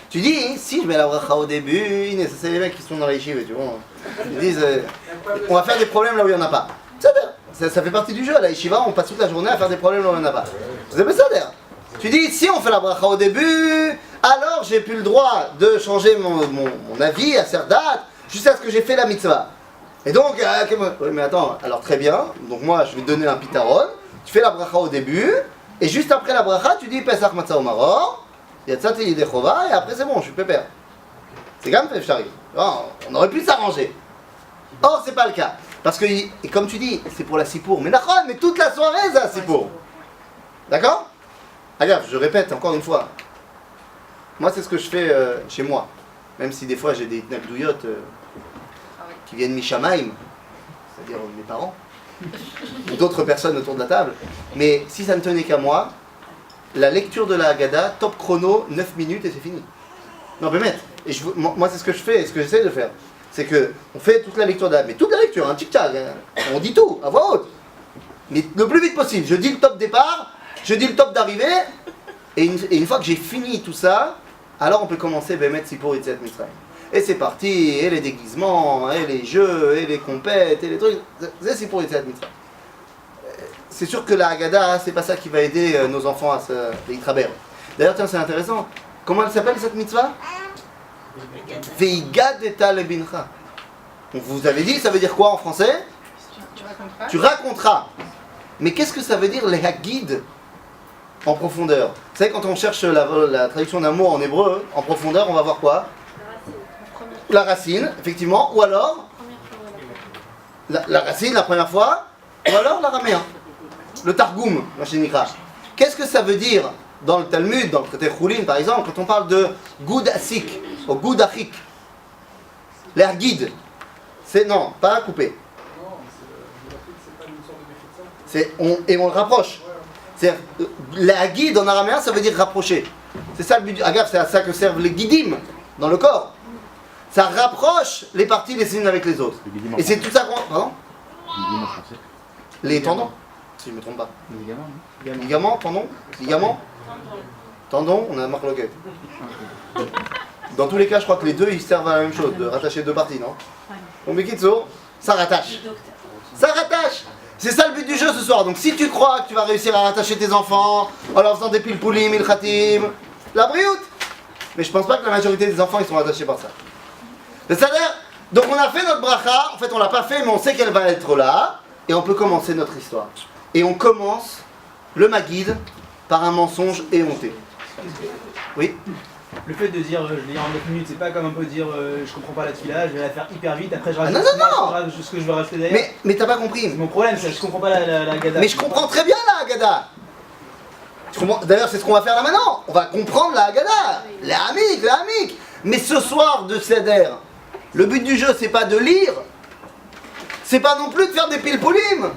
Tu dis, si je mets la bracha au début, ça c'est les mecs qui sont dans la yeshiva, tu vois. Ils disent, on va faire des problèmes là où il n'y en a pas. Ça fait partie du jeu, à la yeshiva, on passe toute la journée à faire des problèmes là où il n'y en a pas. C'est pas ça d'ailleurs. Tu dis, si on fait la bracha au début, alors j'ai plus le droit de changer mon avis à certaines dates, jusqu'à ce que j'ai fait la mitzvah. Et donc, oui mais attends, alors très bien, donc moi je vais te donner un pitaron, tu fais la bracha au début, et juste après la bracha, tu dis Pesach Matzah Maror, Yatzat Yidechova, et après c'est bon, je suis pépère. C'est quand même fait, j'arrive. On aurait pu s'arranger. Or, c'est pas le cas. Parce que, et comme tu dis, c'est pour la Sipour. Mais d'accord, mais toute la soirée, c'est la Sipour. D'accord? Regarde, je répète encore une fois. Moi, c'est ce que je fais chez moi. Même si des fois j'ai des nabdouyotes qui viennent Mishamaim, c'est-à-dire mes parents, ou d'autres personnes autour de la table. Mais si ça ne tenait qu'à moi, la lecture de la Haggadah, top chrono, 9 minutes et c'est fini. Non, mais mettre. Et moi, c'est ce que je fais et ce que j'essaie de faire. C'est que on fait toute la lecture d'âme, mais toute la lecture, un tic-tac, on dit tout, à voix haute. Mais le plus vite possible, je dis le top départ, je dis le top d'arrivée, et une fois que j'ai fini tout ça, alors on peut commencer Bemet Sipur Yetziat Mitzrayim. Et c'est parti, et les déguisements, et les jeux, et les compètes, et les trucs, c'est Sipur Yetziat Mitzrayim. C'est sûr que la Haggadah, c'est pas ça qui va aider nos enfants à se traber. D'ailleurs, tiens, c'est intéressant. Comment elle s'appelle cette mitzvah? Veigadeta lebincha. Donc vous avez dit, ça veut dire quoi en français? Tu raconteras. Mais qu'est-ce que ça veut dire les hagid en profondeur? Vous savez, quand on cherche la traduction d'un mot en hébreu, en profondeur, on va voir quoi? La racine, effectivement, ou alors la racine la première fois, ou alors l'araméen, le targoum, machénikra. Qu'est-ce que ça veut dire dans le Talmud, dans le traité Choulin par exemple, quand on parle de goud asik, au goud achik, l'air guide, c'est non, pas à couper. Et on le rapproche. C'est la guide en araméen, ça veut dire rapprocher. C'est ça le but. Agave, c'est à ça que servent les guidim dans le corps. Ça rapproche les parties les unes avec les autres. Et c'est tout ça qu'on... Pardon ? Les tendons, si je ne me trompe pas.
Les ligaments, non
Ligaments, tendons, ligaments, tendons, on a marqué loquette. Dans tous les cas, je crois que les deux ils servent à la même chose, de rattacher deux parties, non? Donc Bekitso, ça rattache. Ça rattache. C'est ça le but du jeu ce soir. Donc si tu crois que tu vas réussir à rattacher tes enfants en leur faisant des pilpoulim, il khatim, la brioute. Mais je pense pas que la majorité des enfants ils sont rattachés par ça. C'est-à-dire, donc on a fait notre bracha, en fait on l'a pas fait mais on sait qu'elle va être là. Et on peut commencer notre histoire. Et on commence le Maguide par un mensonge éhonté. Oui.
Le fait de dire je l'ai en 9 minutes, c'est pas comme on peut dire je comprends pas la tefila, je vais la faire hyper vite, après je rajoute ce que je veux rajouter derrière.
Mais t'as pas compris.
Mon problème, c'est que je comprends pas la Gada.
Mais je comprends très bien la Haggadah. D'ailleurs, c'est ce qu'on va faire là maintenant. On va comprendre la Haggadah. La Hamik. Mais ce soir de Seder, le but du jeu, c'est pas de lire. C'est pas non plus de faire des pilpoulim.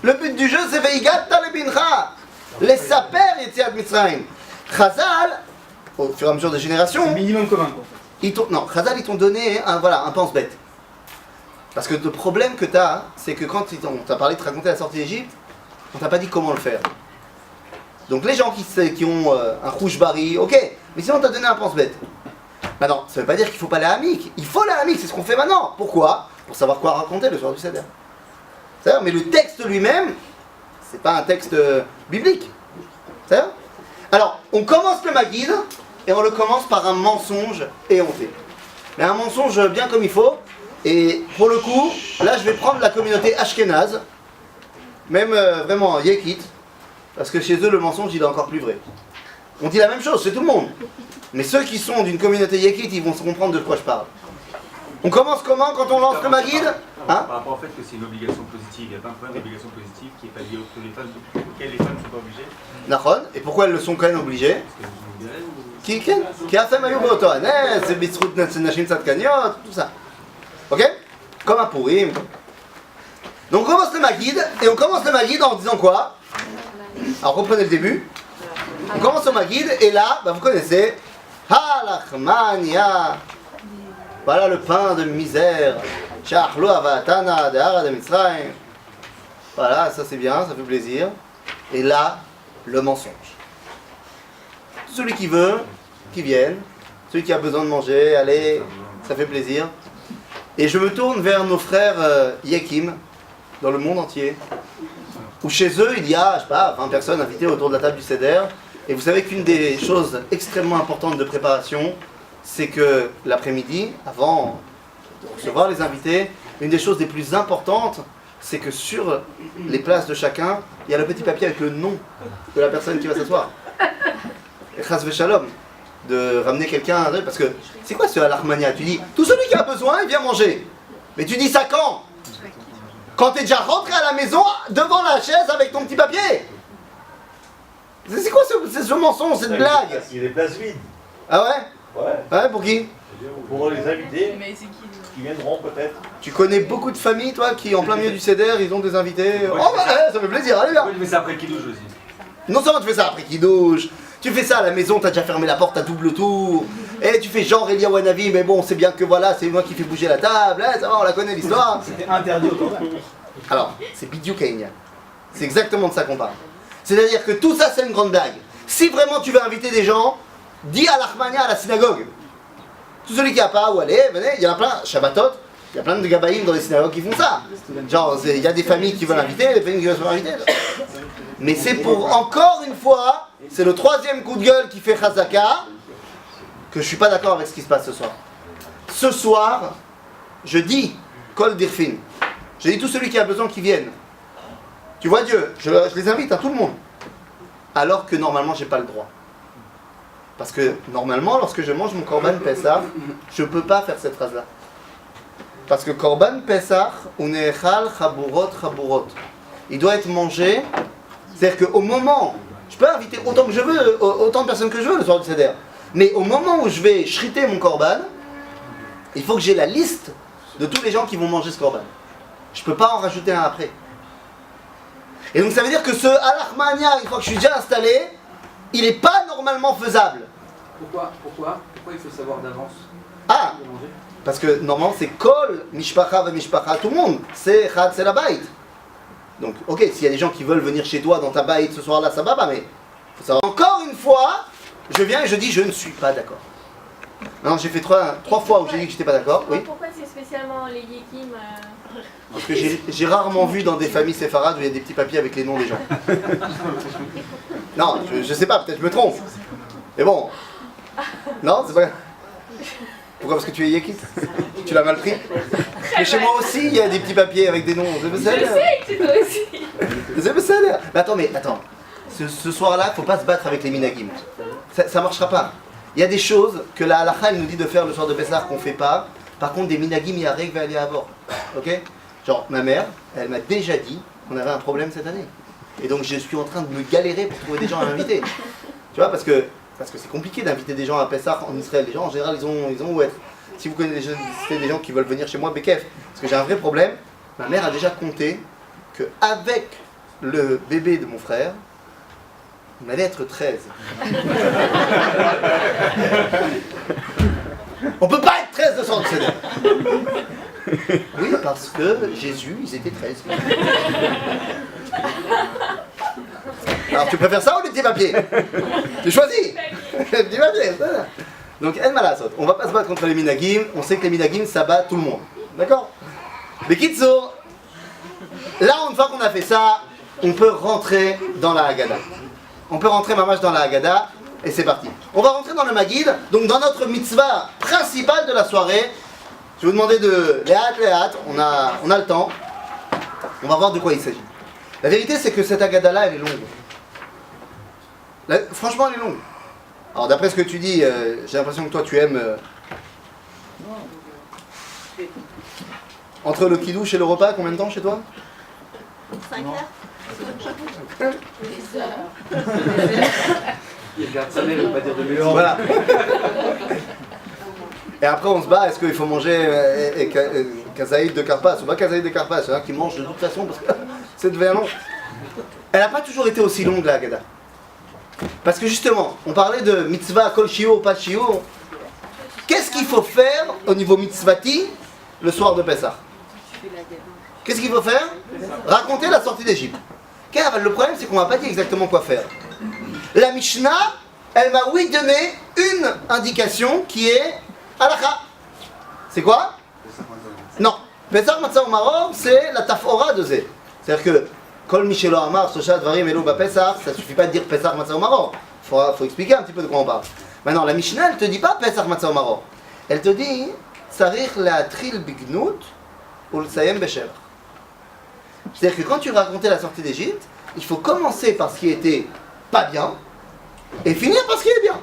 Le but du jeu, c'est Veigatta le bincha. Les saper Yetziat Mitzrayim. Chazal, au fur et à mesure des générations.
C'est minimum commun quoi.
Non, Chazal, ils t'ont donné un pense-bête. Parce que le problème que tu as, c'est que quand on t'a parlé de te raconter la sortie d'Égypte, on t'a pas dit comment le faire. Donc les gens qui ont un rouge baril, ok, mais sinon on t'a donné un pense-bête. Maintenant, ça veut pas dire qu'il faut pas la hamik. Il faut la hamik, c'est ce qu'on fait maintenant. Pourquoi? Pour savoir quoi raconter le soir du Seder. C'est-à-dire, mais le texte lui-même, c'est pas un texte biblique. C'est-à-dire? Alors, on commence le Maguide et on le commence par un mensonge éhonté. Mais un mensonge bien comme il faut. Et pour le coup, là je vais prendre la communauté ashkénaze, même vraiment yékite, parce que chez eux le mensonge il est encore plus vrai. On dit la même chose, c'est tout le monde. Mais ceux qui sont d'une communauté yékite, ils vont se comprendre de quoi je parle. On commence comment quand on lance le Maguide
Par rapport au fait que c'est une obligation positive, il y a plein de points d'obligation positive qui est pas lié auxquelles les femmes ne sont pas obligées.
Nachon, et pourquoi elles le sont quand même obligées? Qui a fait Mayou Botoan, c'est Bisrout Nashim Tzadkaniot, tout ça. Ok? Comme un Pourim. Donc on commence le Maguide, et on commence le Maguide en disant quoi? Alors reprenez le début. On commence au Maguide, et là, vous connaissez Halachmania. Voilà le pain de misère. Shachlo avatana de Hara de Mitzrayim. Voilà, ça c'est bien, ça fait plaisir. Et là, le mensonge. Celui qui veut, qui vienne. Celui qui a besoin de manger, allez, ça fait plaisir. Et je me tourne vers nos frères Yakim, dans le monde entier, où chez eux il y a, je sais pas, 20 personnes invitées autour de la table du Seder. Et vous savez qu'une des choses extrêmement importantes de préparation, c'est que l'après-midi, avant de recevoir les invités, une des choses les plus importantes, c'est que sur les places de chacun, il y a le petit papier avec le nom de la personne qui va s'asseoir. Et chas v'shalom, de ramener quelqu'un, parce que c'est quoi ce halachmania? Tu dis, tout celui qui a besoin, il vient manger. Mais tu dis ça quand? Quand t'es déjà rentré à la maison, devant la chaise avec ton petit papier. C'est quoi ce mensonge, cette blague?
Parce qu'il y a des places vides.
Ah ouais? Ouais, pour qui?
Pour les invités
Mais c'est qui
qui viendront peut-être.
Tu connais beaucoup de familles, toi, qui en plein milieu du Seder, ils ont des invités. Oh bah, ça fait plaisir, allez bien.
Moi je fais ça après Kidouche aussi.
Non seulement tu fais ça après Kidouche, tu fais ça à la maison, t'as déjà fermé la porte à double tour. Et tu fais genre Elia Wanavi, mais bon, on sait bien que voilà, c'est moi qui fais bouger la table, ça va, on la connaît l'histoire.
C'était interdit au Coran.
Alors, c'est Bidou Kenya. C'est exactement de ça qu'on parle. C'est-à-dire que tout ça, c'est une grande blague. Si vraiment tu veux inviter des gens, dis à l'Armania à la synagogue. Tout celui qui n'a pas où aller, venez, il y en a plein, Shabbatot, il y a plein de gabaïm dans les synagogues qui font ça. Genre, il y a des familles qui veulent inviter, des familles qui veulent se faire inviter. Mais c'est pour, encore une fois, c'est le troisième coup de gueule qui fait Chazaka, que je suis pas d'accord avec ce qui se passe ce soir. Ce soir, je dis, Kol Dirfin, je dis tout celui qui a besoin qu'il vienne. Tu vois Dieu, je les invite à tout le monde. Alors que normalement, j'ai pas le droit. Parce que normalement, lorsque je mange mon Korban Pessah, je peux pas faire cette phrase-là. Parce que Korban Pessah, Unechal Chaburot Chaburot. Il doit être mangé. C'est-à-dire qu'au moment, je peux inviter autant que je veux, autant de personnes que je veux le soir du Seder. Mais au moment où je vais shriter mon Korban, il faut que j'ai la liste de tous les gens qui vont manger ce Korban. Je peux pas en rajouter un après. Et donc ça veut dire que ce halachmania, une fois que je suis déjà installé, il n'est pas normalement faisable.
Pourquoi il faut savoir d'avance?
Ah, Parce que normalement c'est Kol, Mishpacha ve Mishpacha, tout le monde. C'est Chad, c'est la Baït. Donc, ok, s'il y a des gens qui veulent venir chez toi dans ta Baït ce soir-là, ça va pas, mais faut savoir. Encore une fois, je viens et je dis je ne suis pas d'accord. Non, j'ai fait trois fois où j'ai dit que j'étais pas d'accord. Oui.
Pourquoi c'est spécialement les Yekim
Parce que j'ai rarement vu dans des familles séfarades où il y a des petits papiers avec les noms des gens. Non, je sais pas, peut-être je me trompe. Mais bon. Non, c'est pas. Pourquoi? Parce que tu es Yekit? Tu l'as mal pris? Mais chez moi aussi, il y a des petits papiers avec des noms.
Je sais que toi aussi.
C'est pas ça. Mais attends. Ce soir-là, il ne faut pas se battre avec les minagim. Ça ne marchera pas. Il y a des choses que la halakha nous dit de faire le soir de Pessah qu'on ne fait pas. Par contre, des minagim, il y a règle va aller à bord. Ok? Genre, ma mère, elle m'a déjà dit qu'on avait un problème cette année. Et donc, je suis en train de me galérer pour trouver des gens à inviter. Tu vois, parce que c'est compliqué d'inviter des gens à Pessah en Israël. Les gens, en général, ils ont où être. Si vous connaissez des gens qui veulent venir chez moi, Bekef. Parce que j'ai un vrai problème. Ma mère a déjà compté qu'avec le bébé de mon frère, on allait être 13. On peut pas être 13 de son Seder. Oui, parce que Jésus, ils étaient 13. Alors tu préfères ça ou les petits papiers? Tu choisis. Les petits papiers, voilà. Donc, El Malasot, on va pas se battre contre les minagim, on sait que les minagim ça bat tout le monde. D'accord? Mais Kitso, là, une fois qu'on a fait ça, on peut rentrer dans la Haggadah. On peut rentrer mamash dans la Haggadah, et c'est parti. On va rentrer dans le Maggid, donc dans notre mitzvah principale de la soirée. Je vais vous demander de Léat, on a le temps. On va voir de quoi il s'agit. La vérité, c'est que cette Haggadah-là, elle est longue. Franchement, elle est longue. Alors d'après ce que tu dis, j'ai l'impression que toi tu aimes... Entre le kidouche et le repas, combien de temps chez toi?
5 heures.
Il garde sa mère, il ne veut pas dire de mieux.
Voilà. Et après on se bat, est-ce qu'il faut manger kazaïd de Karpas ou pas kazaïd de Karpas? Il y en a qui mangent de toute façon parce que c'est devenu long. Elle n'a pas toujours été aussi longue la Haggadah. Parce que justement, on parlait de mitzvah kol shiur, pas shiur. Qu'est-ce qu'il faut faire au niveau mitzvati le soir de Pessah? Qu'est-ce qu'il faut faire? Raconter la sortie d'Égypte. Le problème, c'est qu'on m'a pas dit exactement quoi faire. La Mishnah, elle m'a oui donné une indication qui est halakha. C'est quoi? Non. Pessah Matzah Umaror, c'est la tafora de Zé. C'est-à-dire que Kol Michelo Amar, Sosha Dvarim Elo Bapessah, ça suffit pas de dire Pessah Matzah Umaror. Faut expliquer un petit peu de quoi on parle. Maintenant, la Mishnah, elle te dit pas Pessah Matzah Umaror. Elle te dit Sarich La'atril Bignut ou L'Sayem Besher. C'est-à-dire que quand tu racontais la sortie d'Égypte, il faut commencer par ce qui était pas bien et finir par ce qui est bien.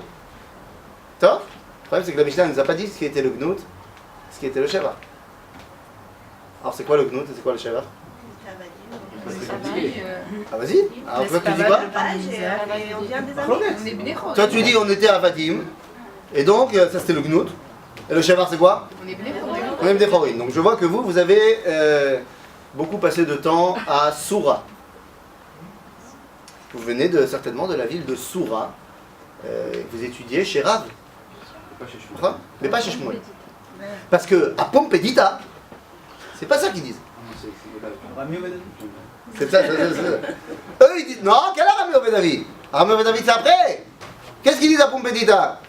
Tu vois? Le problème, c'est que la Mishnah ne nous a pas dit ce qui était le Gnut, ce qui était le Sheva. Alors, c'est quoi le Gnut et c'est quoi le Sheva? Ah vas-y. Alors toi tu dis quoi?
On vient des amis.
Toi tu dis on était à Vadim. Et donc ça c'était le Gnut. Et le Shavar c'est quoi? On est Bnei. Donc je vois que vous avez beaucoup passé de temps à Soura. Vous venez certainement de la ville de Soura. Vous étudiez chez Rav. Mais pas chez Shmuel. Parce que à Pompédita, c'est pas ça qu'ils disent. C'est ça. Eux ils disent non, quel est Rami Obedavi? Rami Obedavi c'est après. Qu'est-ce qu'ils disent à Pompédita?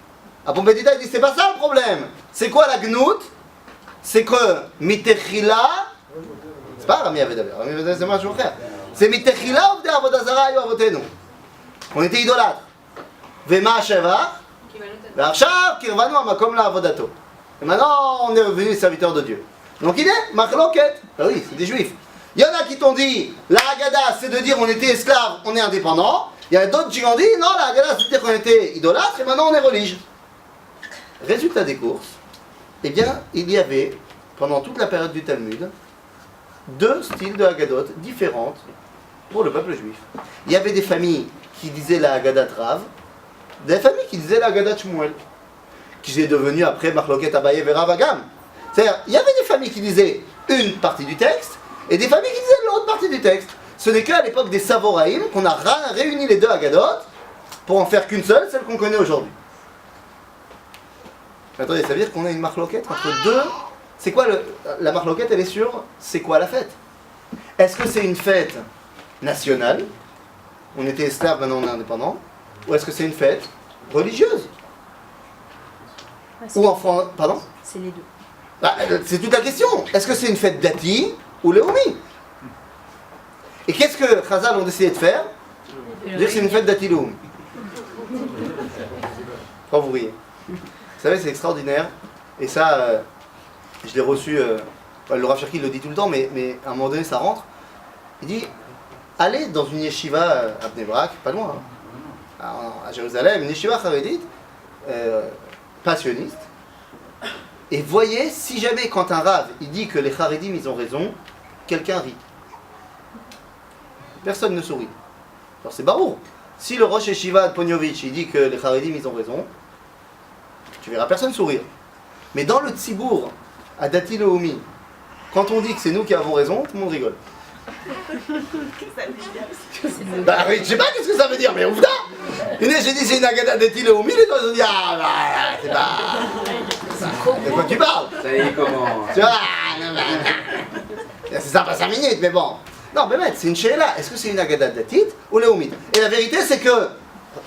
À Pompédita ils disent c'est pas ça le problème. C'est quoi la Gnut? C'est que Mitechila. C'est pas Rami Obedavi. Rami Obedavi c'est moi je frère. C'est Mitechila ou Avodazara ou Avotenu. On était idolâtres. Vema Sheva. Varchav Kirvanu Amakom la Avodato. Et maintenant on est revenu serviteur de Dieu. Donc il est Machloket. Ah oui, c'est des juifs. Il y en a qui t'ont dit, la Haggadah c'est de dire on était esclaves, on est indépendant. Il y en a d'autres qui ont dit, non, la Haggadah c'est de dire qu'on était idolâtres et maintenant on est religieux. Résultat des courses, eh bien, il y avait, pendant toute la période du Talmud, deux styles de Haggadot différentes pour le peuple juif. Il y avait des familles qui disaient la Haggadah Rav, des familles qui disaient la Haggadah Shmuel, qui est devenue après Machloket Abaye et Rav Agam. C'est-à-dire, il y avait des familles qui disaient une partie du texte, et des familles qui disaient l'autre partie du texte. Ce n'est qu'à l'époque des Savoraïm qu'on a réuni les deux Haggadot pour en faire qu'une seule, celle qu'on connaît aujourd'hui. Attendez, ça veut dire qu'on a une marloquette entre deux c'est quoi la marloquette, elle est sur c'est quoi la fête? Est-ce que c'est une fête nationale? On était esclaves, maintenant on est indépendant. Ou est-ce que c'est une fête religieuse? Ou en France, pardon?
C'est les deux.
Bah, c'est toute la question. Est-ce que c'est une fête dati ou léomi? Et qu'est-ce que Chazal ont décidé de faire? Dire que c'est une fête dati léomi. Quand vous riez. Vous savez, c'est extraordinaire. Et ça, je l'ai reçu, le Rav Cherki le dit tout le temps, mais à un moment donné, ça rentre. Il dit, allez dans une yeshiva à Bnei Brak, pas loin, hein, à Jérusalem, une yeshiva charédite, passionniste, et voyez, si jamais quand un Rav, il dit que les charédim, ils ont raison, quelqu'un rit. Personne ne sourit. Alors c'est barou. Si le Rosh Yeshiva de Ponyovitch, il dit que les charédim, ils ont raison, tu verras personne sourire. Mais dans le Tzibour, à Dati Lehomi, quand on dit que c'est nous qui avons raison, tout le monde rigole. Bah oui, je sais pas qu'est-ce que ça veut dire, mais ouvda! J'ai dit c'est une agada Dati Lehomi, les gens ont dit ah bah c'est pas. De quoi tu parles?
Ça y est, comment?
Tu vois, c'est sympa 5 minutes, mais bon. Non, mais c'est une sheila. Est-ce que c'est une agada Datit ou Léomite? Et la vérité, c'est que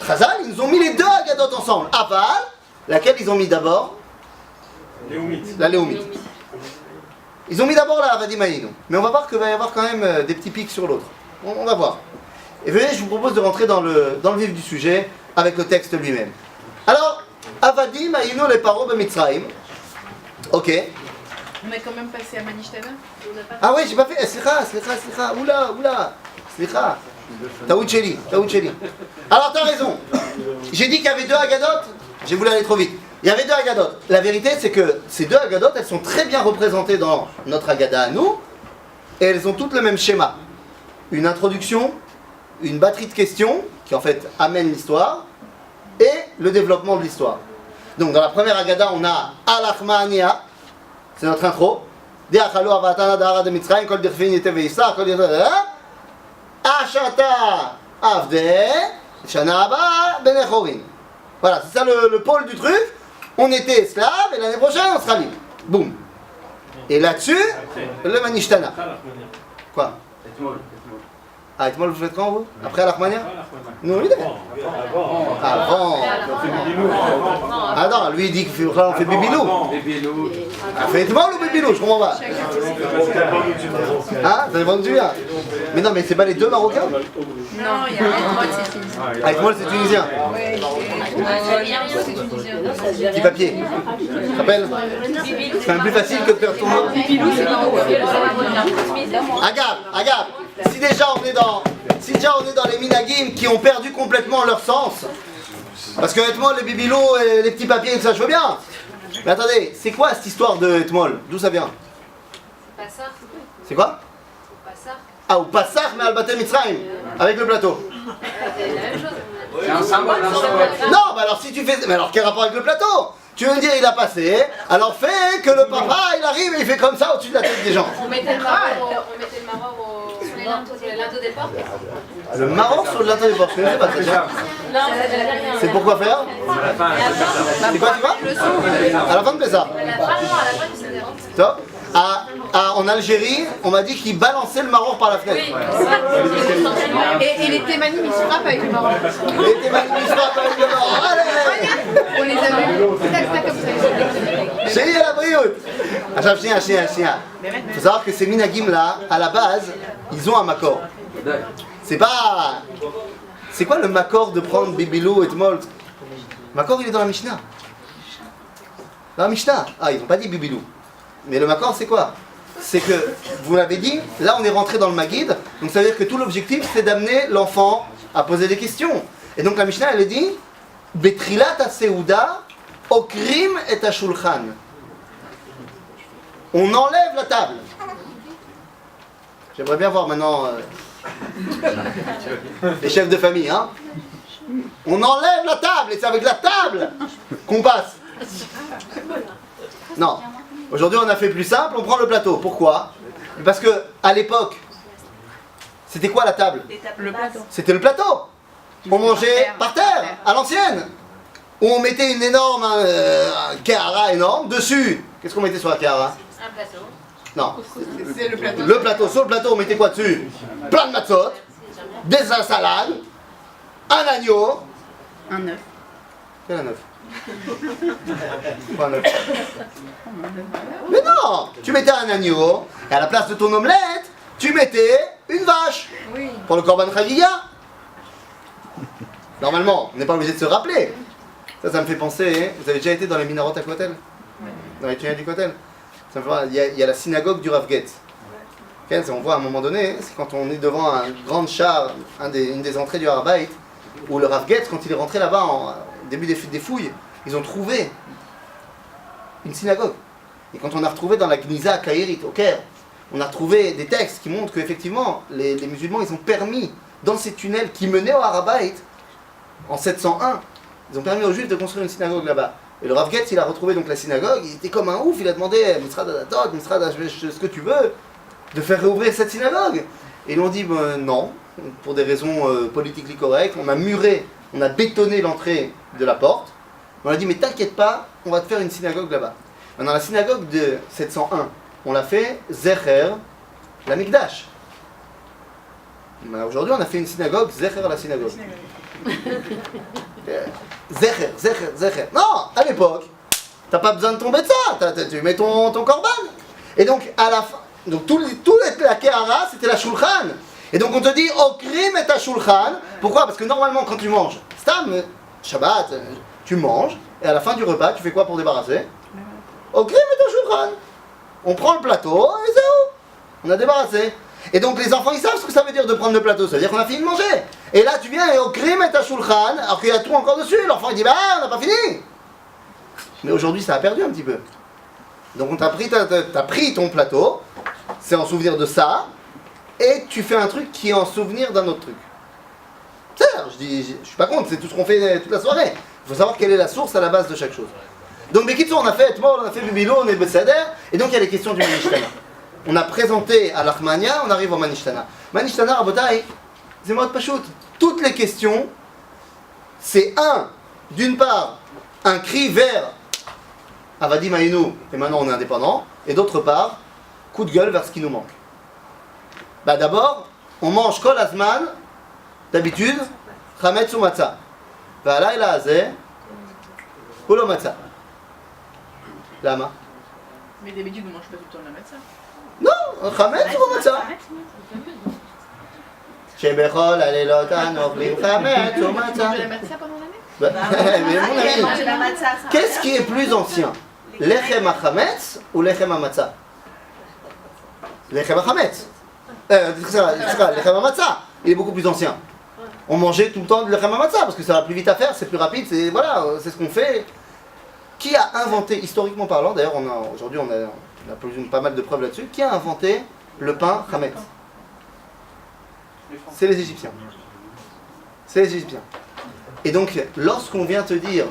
Chazal, ils nous ont mis les deux agadotes ensemble. Aval, laquelle ils ont mis d'abord? La Léomite. Ils ont mis d'abord la Avadim Hayinu. Mais on va voir qu'il va y avoir quand même des petits pics sur l'autre. On va voir. Et venez, je vous propose de rentrer dans le vif du sujet avec le texte lui-même. Alors, Avadim Hayinu le paro b'Mitzrayim. Ok.
On a quand même passé à Manishtana.
Ah oui, j'ai pas fait. Slicha. Oula. Slicha. Taoucheli. Alors t'as raison. J'ai dit qu'il y avait deux agadotes. J'ai voulu aller trop vite. Il y avait deux agadotes. La vérité, c'est que ces deux agadotes, elles sont très bien représentées dans notre agada à nous. Et elles ont toutes le même schéma. Une introduction, une batterie de questions, qui en fait amène l'histoire, et le développement de l'histoire. Donc dans la première agada, on a Al-Achmania. C'est notre intro. Voilà, c'est ça le pôle du truc. On était esclaves et l'année prochaine on sera libre. Boum. Et là-dessus, le Manishtana. Quoi? Ah, Etmol, vous faites quand vous? Après Al-Achmania? Nous, l'idée. Avant. Ah non, lui il dit qu'on fait Bibilou. On fait Etmol ou Bibilou? Je comprends pas. Ah, t'as vendu là? Mais non, mais c'est pas les deux Marocains?
Non, il y a Etmol, c'est tunisien.
Ah, Etmol, c'est tunisien. Petit papier. Tu te rappelles? C'est quand même plus facile que de faire tourner.
Bibelou, c'est marocain.
Agave. Si déjà on est dans les minagim qui ont perdu complètement leur sens, parce que Etmol, les bibilous et les petits papiers, ça je veux bien. Mais attendez, c'est quoi cette histoire de Etmol? D'où ça vient? C'est quoi? Ah, au Passach, mais al-Batel Mitzrayim, avec le plateau.
C'est un symbole.
Non, bah alors si tu fais... Mais alors quel rapport avec le plateau? Tu veux me dire il a passé, alors fais que le papa il arrive et il fait comme ça au-dessus de la tête des gens.
On mettait le maror sur les linteaux des portes.
Le marron sur le linteau des portes, je connaissais pas ça.
Non, c'est
C'est pourquoi faire? C'est quoi tu vois? À la fin de Pessah.
à la fin du Seder.
Top. En Algérie, on m'a dit qu'ils balançaient le marron par la fenêtre.
Et les témanim, ils se frappent avec le marron.
Les témanim, ils se frappent avec le marron. Allez!
On les a vus. Tac, comme ça.
Chérie à la brioute. Chien. Il faut savoir que ces minagim là, à la base, ils ont un makor. C'est pas... C'est quoi le makor de prendre Bibilou et Tmol? Makor il est dans la Mishnah. Dans la Mishnah. Ah, ils n'ont pas dit Bibilou. Mais le makor c'est quoi? C'est que, vous l'avez dit, là on est rentré dans le Maguid, donc ça veut dire que tout l'objectif c'est d'amener l'enfant à poser des questions. Et donc la Mishnah elle dit Betrilat ha-seuda okrim et ha-shulchan. On enlève la table. J'aimerais bien voir maintenant les chefs de famille, hein. On enlève la table et c'est avec la table qu'on passe. Non. Aujourd'hui, on a fait plus simple, on prend le plateau. Pourquoi? Parce que à l'époque, c'était quoi la table?
Le plateau.
C'était le plateau. On mangeait par terre, à l'ancienne. Où on mettait une énorme kehara énorme dessus. Qu'est-ce qu'on mettait sur la kehara?
Un plateau.
Non.
C'est le plateau.
Le plateau, sur le plateau, on mettait quoi dessus? Plein de matzot, des salades, un agneau.
Un œuf.
Quel un œuf? Pas un œuf. Mais non! Tu mettais un agneau, et à la place de ton omelette, tu mettais une vache.
Oui.
Pour le Korban Chagiga. Normalement, on n'est pas obligé de se rappeler. Ça me fait penser, vous avez déjà été dans les Minarot à Kotel? Dans les tunnels du Kotel? Ça me fait voir, il y a la synagogue du Rav Getz. On voit à un moment donné, c'est quand on est devant un grand char, une des entrées du Har Bayit, où le Rav Getz, quand il est rentré là-bas au début des fouilles, ils ont trouvé une synagogue. Et quand on a retrouvé dans la Gniza à Kairit, au Caire, on a retrouvé des textes qui montrent qu'effectivement, les musulmans, ils ont permis, dans ces tunnels qui menaient au Har Bayit, en 701, ils ont permis aux Juifs de construire une synagogue là-bas. Et le Rav Getz, il a retrouvé donc la synagogue, il était comme un ouf, il a demandé Misrad Adatot, Misrad ce que tu veux, de faire réouvrir cette synagogue. Et ils lui ont dit non, pour des raisons politiquement correctes, on a muré, on a bétonné l'entrée de la porte. On a dit mais t'inquiète pas, on va te faire une synagogue là-bas. Dans la synagogue de 701, on l'a fait Zecher la Mikdash. Aujourd'hui, on a fait une synagogue Zecher la synagogue. Zecher. Non, à l'époque, t'as pas besoin de tomber de ça, tu mets ton korban. Et donc, à la fin, donc tout la Kehara, c'était la Shulchan. Et donc, on te dit, Okrim et ta Shulchan. Pourquoi? Parce que normalement, quand tu manges, Stam, Shabbat, tu manges, et à la fin du repas, tu fais quoi pour débarrasser? Okrim et ta Shulchan. On prend le plateau, et c'est où? On a débarrassé. Et donc les enfants ils savent ce que ça veut dire de prendre le plateau, ça veut dire qu'on a fini de manger. Et là tu viens et au crime et ta shulchan, alors qu'il y a tout encore dessus, l'enfant il dit bah on n'a pas fini. Mais aujourd'hui ça a perdu un petit peu. Donc on t'as pris ton plateau, c'est en souvenir de ça, et tu fais un truc qui est en souvenir d'un autre truc. Je suis pas contre, c'est tout ce qu'on fait toute la soirée. Il faut savoir quelle est la source à la base de chaque chose. Donc Bekitsu on a fait Etmol, on a fait Bibilo, on est Besséder, et donc il y a les questions du Manishtana. On a présenté à l'Achmania, on arrive au Manishtana. Manishtana, Rabotai, c'est moi de Pachout. Toutes les questions, c'est d'une part, un cri vers Avadi Maïnou, et maintenant on est indépendant, et d'autre part, coup de gueule vers ce qui nous manque. Bah d'abord, on mange Kol Azman, d'habitude, Chametz ou Matzah. V'alayla hazeh, Hulo Matzah. Lama.
Mais d'habitude, on mange pas tout le temps de la matzah.
Non, Chametz ou Matzah. Shebechol alelot anoklim Chametz ou Matzah.
De la matzah pendant l'année?
Mais mon ami, qu'est-ce qui est plus ancien? Lechem HaChametz ou Lechem HaMatzah? Lechem HaChametz. Lechem HaMatzah, il est beaucoup plus ancien. On mangeait tout le temps de Lechem HaMatzah parce que ça va plus vite à faire, c'est plus rapide, c'est ce qu'on fait. Qui a inventé, historiquement parlant, d'ailleurs aujourd'hui on a pas mal de preuves là-dessus, qui a inventé le pain Chametz? C'est les Égyptiens. C'est les Égyptiens. Et donc, lorsqu'on vient te dire,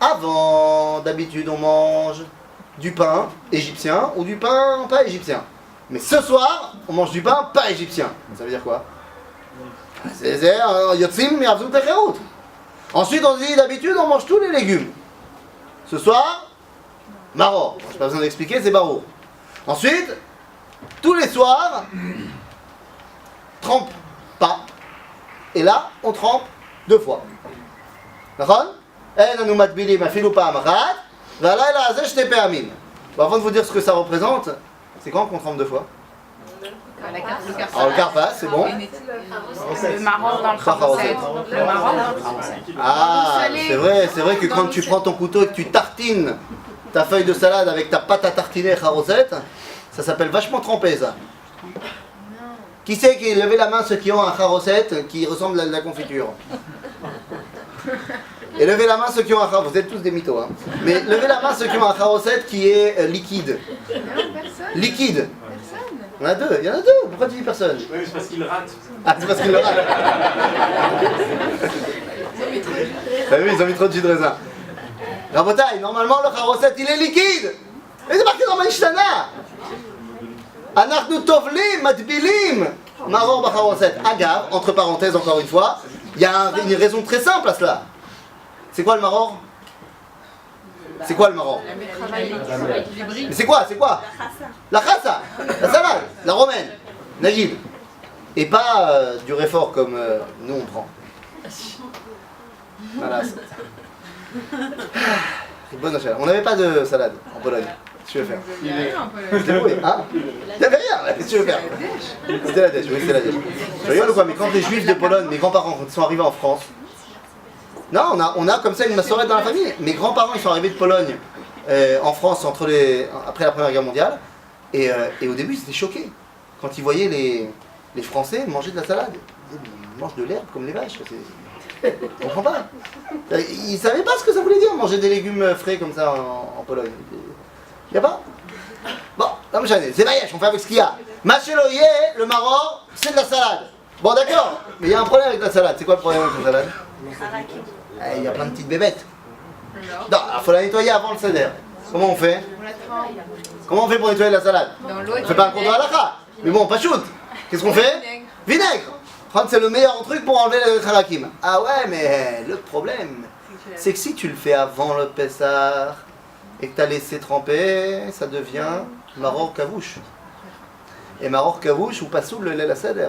avant, d'habitude on mange du pain égyptien ou du pain pas égyptien. Mais ce soir, on mange du pain pas égyptien. Ça veut dire quoi? C'est Yotzim Yavzut Techerut. Ensuite on dit, d'habitude on mange tous les légumes. Ce soir, maror. Je n'ai pas besoin d'expliquer, c'est barreau. Ensuite, tous les soirs, trempe pas. Et là, on trempe 2 fois. D'accord? Avant de vous dire ce que ça représente, c'est quand qu'on trempe 2 fois? Alors le carpas, c'est bon.
Le marron dans le kharoset. Le marron dans le kharoset.
Ah, c'est vrai que quand tu prends ton couteau et que tu tartines ta feuille de salade avec ta pâte à tartiner kharoset, ça s'appelle vachement trempé ça. Qui c'est qui levez la main ceux qui ont un kharoset qui ressemble à de la confiture? Et levez la main ceux qui ont un kharoset, vous êtes tous des mythos hein. Mais levez la main ceux qui ont un kharoset qui est liquide. Liquide. Il y en a deux, pourquoi tu dis personne?
Oui, c'est parce qu'il le rate.
Ah, c'est parce qu'il le rate. Ah oui, ils ont mis trop de jus de raisin. Rabotai, normalement le kharoset il est liquide. Et c'est marqué dans Manishtana. Anachnu tovlim, matbilim, maror b'kharoset. Agav, entre parenthèses encore une fois, il y a une raison très simple à cela. C'est quoi le maror? C'est quoi le maror? Mais c'est quoi? La chassa, la salade, la romaine, Najib. Et pas du réfort comme nous on prend. Voilà. Bonne achat. On n'avait pas de salade en Pologne. Qu'est-ce que tu veux faire? Je t'ai prouvé. Hein? Il n'y avait rien. Qu'est-ce que tu veux faire? C'était la dèche, oui, c'était la dèche. Je rigole ou quoi? Mais quand les juifs de Pologne, mes grands-parents, quand ils sont arrivés en France, non, on a comme ça une massorette dans la famille. Mes grands-parents, ils sont arrivés de Pologne en France après la Première Guerre mondiale. Et au début, ils étaient choqués. Quand ils voyaient les Français manger de la salade. Ils mangent de l'herbe comme les vaches. On comprend pas. Ils savaient pas ce que ça voulait dire, manger des légumes frais comme ça en Pologne. Y a pas? Bon, non mais c'est Vayesh, on fait avec ce qu'il y a. Macheloye, le maror, c'est de la salade. Bon d'accord, mais il y a un problème avec la salade. C'est quoi le problème avec la salade? Il y a plein de petites bébêtes. Non, alors faut la nettoyer avant le seder. Comment on fait? Comment on fait pour nettoyer la salade? On fait pas un cours de halakha. Mais bon, pas shoot. Qu'est-ce qu'on fait? Vinaigre. C'est le meilleur truc pour enlever le khalakim. Ah ouais, mais le problème, c'est que si tu le fais avant le Pessah et que tu as laissé tremper, ça devient maror kavouche. Et maror kavouche ou pas sous le lait la seder.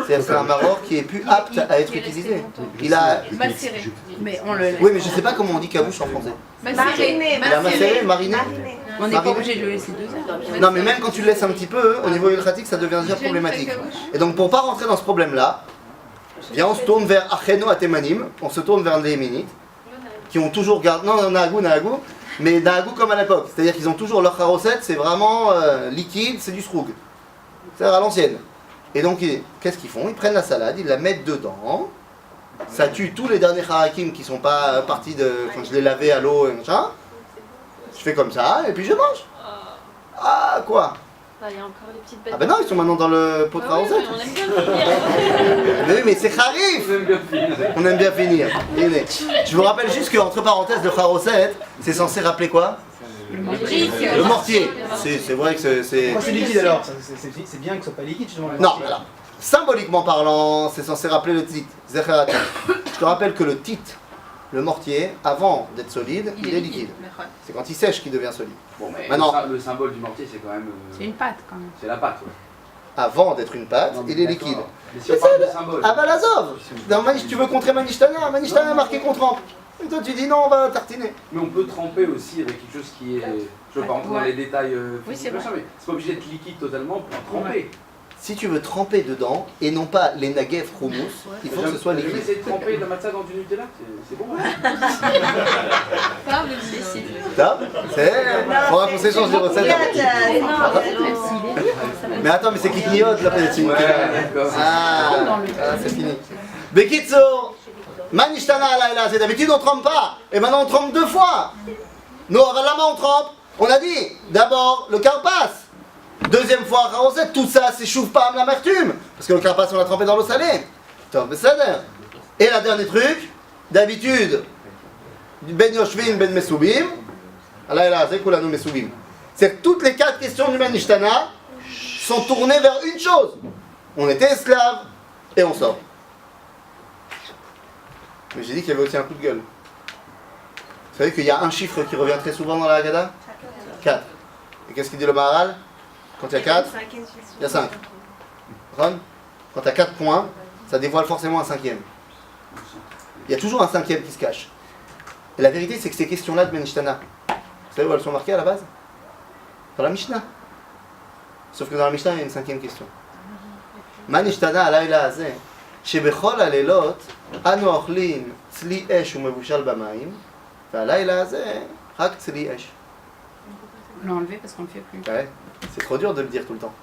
C'est un maror qui est plus apte à être utilisé. Il a
macéré. Mais on le laisse.
Oui, mais je sais pas comment on dit kavouche en français.
Macéré.
Il a macéré, mariné.
On n'est pas obligé de le laisser 2 heures.
Non, mais même quand tu le laisses un petit peu, au niveau ultratique, ça devient déjà problématique. Et donc, pour pas rentrer dans ce problème-là, viens, on se tourne vers Acheno Atemanim, on se tourne vers les Yéménites, qui ont toujours gardé. Non, Nahagou, mais Nahagou comme à l'époque. C'est-à-dire qu'ils ont toujours leur charoset, c'est vraiment liquide, c'est du sroug. C'est-à-dire à l'ancienne. Et donc, qu'est-ce qu'ils font? Ils prennent la salade, ils la mettent dedans. Ça tue tous les derniers harakim qui sont pas partis de. Quand je les lavais à l'eau et machin. Je fais comme ça et puis je mange. Ah quoi?
Il y a encore les petites bêtes.
Ah ben non, ils sont maintenant dans le pot de carousel.
On aime bien finir.
Mais oui, mais c'est kharif. On aime bien finir. Je vous rappelle juste qu'entre parenthèses, le carousel, c'est censé rappeler quoi? Le mortier. C'est vrai que c'est...
Pourquoi c'est liquide alors? C'est bien que ce soit pas liquide justement.
Non, alors, symboliquement parlant, c'est censé rappeler le tit. Je te rappelle que le tit, le mortier, avant d'être solide, il est liquide. C'est quand il sèche qu'il devient solide.
Bon, mais
maintenant,
le symbole du mortier, c'est quand même.
C'est une pâte quand même.
C'est la pâte, ouais.
Avant d'être une pâte, il est liquide.
Mais si on parle de symbole.
Ah bah l'azov. Tu veux contrer Manishtana, Manishtana est marqué qu'on trempe. Et toi tu dis non, on va tartiner.
Mais on peut tremper aussi avec quelque chose qui est. Je veux pas rentrer dans les détails
Oui, c'est vrai.
mais c'est pas obligé d'être liquide totalement pour tremper.
Si tu veux tremper dedans, et non pas les nagev roumous, il faut que ce soit liquide.
Essayer de tremper la matzah dans du Nutella, c'est bon.
Ça, c'est... Faudra qu'on s'échange des recettes. Mais attends, mais c'est qui clignote là, peut-être. Ah, c'est fini. Bekitsour, Manishtana alayla, c'est d'habitude on trempe pas, et maintenant on trempe 2 fois. Nous, Avalama on trempe, on a dit, d'abord le carpas. Deuxième fois, Kharoset, tout ça s'échauffe pas à l'amertume. Parce que le carpas, on l'a trempé dans l'eau salée. Et la dernier truc, d'habitude, Ben Yoshvin, Ben Mesoubim. C'est que toutes les 4 questions du Manishtana sont tournées vers une chose. On était esclaves et on sort. Mais j'ai dit qu'il y avait aussi un coup de gueule. Vous savez qu'il y a un chiffre qui revient très souvent dans la Haggadah? 4. Et qu'est-ce qu'il dit le Maharal? Quand il y a 4, il y a 5. Quand tu as 4 points, ça dévoile forcément un 5e. Il y a toujours un 5e qui se cache. Et la vérité, c'est que ces questions-là de Manishtana, vous savez où elles sont marquées à la base? Dans la Mishnah. Sauf que dans la Mishnah, il y a une 5e question. Manishtana alayla azeh, shebechol alelot, anu ochlin tzli esh umevushal bamaim, ve'alayla azeh, rak tzli esh.
On l'a enlevé parce qu'on ne le fait plus.
Ouais, c'est trop dur de le dire tout le temps.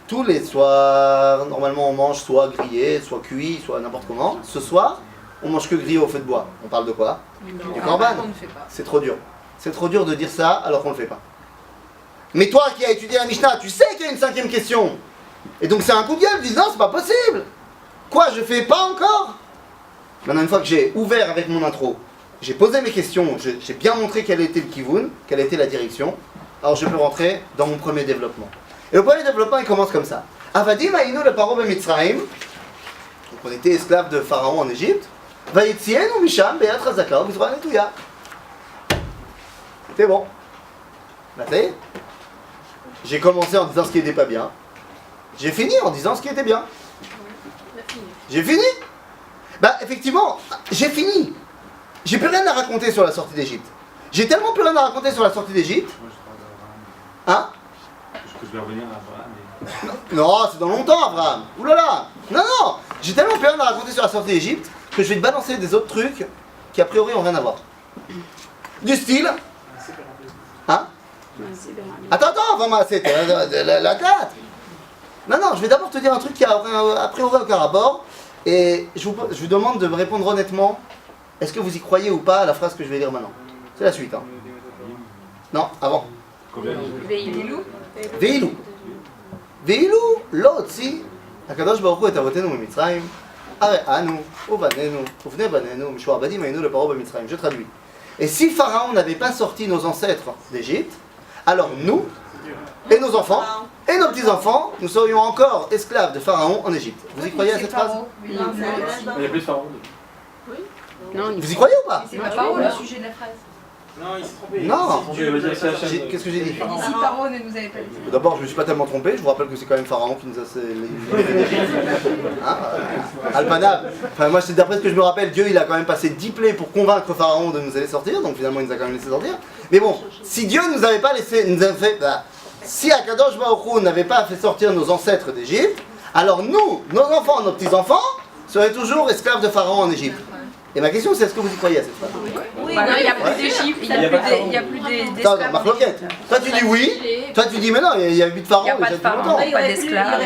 Tous les soirs, normalement on mange soit grillé, soit cuit, soit n'importe comment. Ce soir, on mange que grillé au feu de bois. On parle de quoi? Du korban. C'est trop dur. C'est trop dur de dire ça alors qu'on ne le fait pas. Mais toi qui as étudié la Mishnah, tu sais qu'il y a une 5e question. Et donc c'est un coup de gueule, dis non, c'est pas possible. Quoi, je fais pas encore? Maintenant, une fois que j'ai ouvert avec mon intro, j'ai posé mes questions, j'ai bien montré quel était le kivun, quelle était la direction. Alors je peux rentrer dans mon premier développement. Et le premier développement, il commence comme ça. Avadim aïnou le paro b'Mitzraïm. Donc on était esclaves de Pharaon en Égypte. Vayetzien ou Misham beyat chazaka ou b'zroa netouya. C'est bon. Bah, ça y est. J'ai commencé en disant ce qui n'était pas bien. J'ai fini en disant ce qui était bien. J'ai fini. Bah, effectivement, j'ai fini. J'ai plus rien à raconter sur la sortie d'Égypte. J'ai tellement plus rien à raconter sur la sortie d'Égypte. Hein?
Je vais revenir à Abraham.
Non, c'est dans longtemps, Abraham. Ouh là là. Non. J'ai tellement plus rien à raconter sur la sortie d'Égypte que je vais te balancer des autres trucs qui a priori ont rien à voir. Du style. Hein? Attends, vraiment, c'est la date. Non, je vais d'abord te dire un truc qui a a priori aucun rapport. Et je vous demande de me répondre honnêtement. Est-ce que vous y croyez ou pas à la phrase que je vais dire maintenant? C'est la suite. Hein. Non, avant. Veilou. Veilou, l'otzi. הקדוש ברוך הוא את אבותינו ממצרים, הרי אנו ובנינו ובני בנינו משועבדים היינו לפרעה במצרים. Je traduis. Et si Pharaon n'avait pas sorti nos ancêtres d'Égypte, alors nous, et nos enfants, et nos petits-enfants, nous serions encore esclaves de Pharaon en Égypte. Vous y croyez à cette phrase?
Il y a plus de Pharaon.
Vous y croyez ou pas?
C'est pas Paro le sujet de la phrase.
Non, il s'est trompé.
Non.
Qu'est-ce
Qu'est-ce que j'ai dit?
Il dit si Paro ne nous avait pas dit.
D'abord, je me suis pas tellement trompé, je vous rappelle que c'est quand même Pharaon qui nous a Alpanab. Enfin, moi, c'est d'après ce que je me rappelle, Dieu il a quand même passé 10 plaies pour convaincre Pharaon de nous aller sortir, donc finalement il nous a quand même laissé sortir. Mais bon, si Dieu nous avait pas laissé, nous avait fait, si Akadosh Baruch Hu n'avait pas fait sortir nos ancêtres d'Égypte, alors nous, nos enfants, nos petits-enfants, seraient toujours esclaves de Pharaon en Égypte. Et ma question c'est, est-ce que vous y croyez à cette phrase?
Oui, non, il n'y a plus d'Égypte, il n'y a plus d'esclaves.
Non, Marc Loquette. Toi tu dis oui, toi tu dis mais non, il y a 8 pharaons,
Il n'y a pas de pharaon,
longtemps.
pas d'esclaves.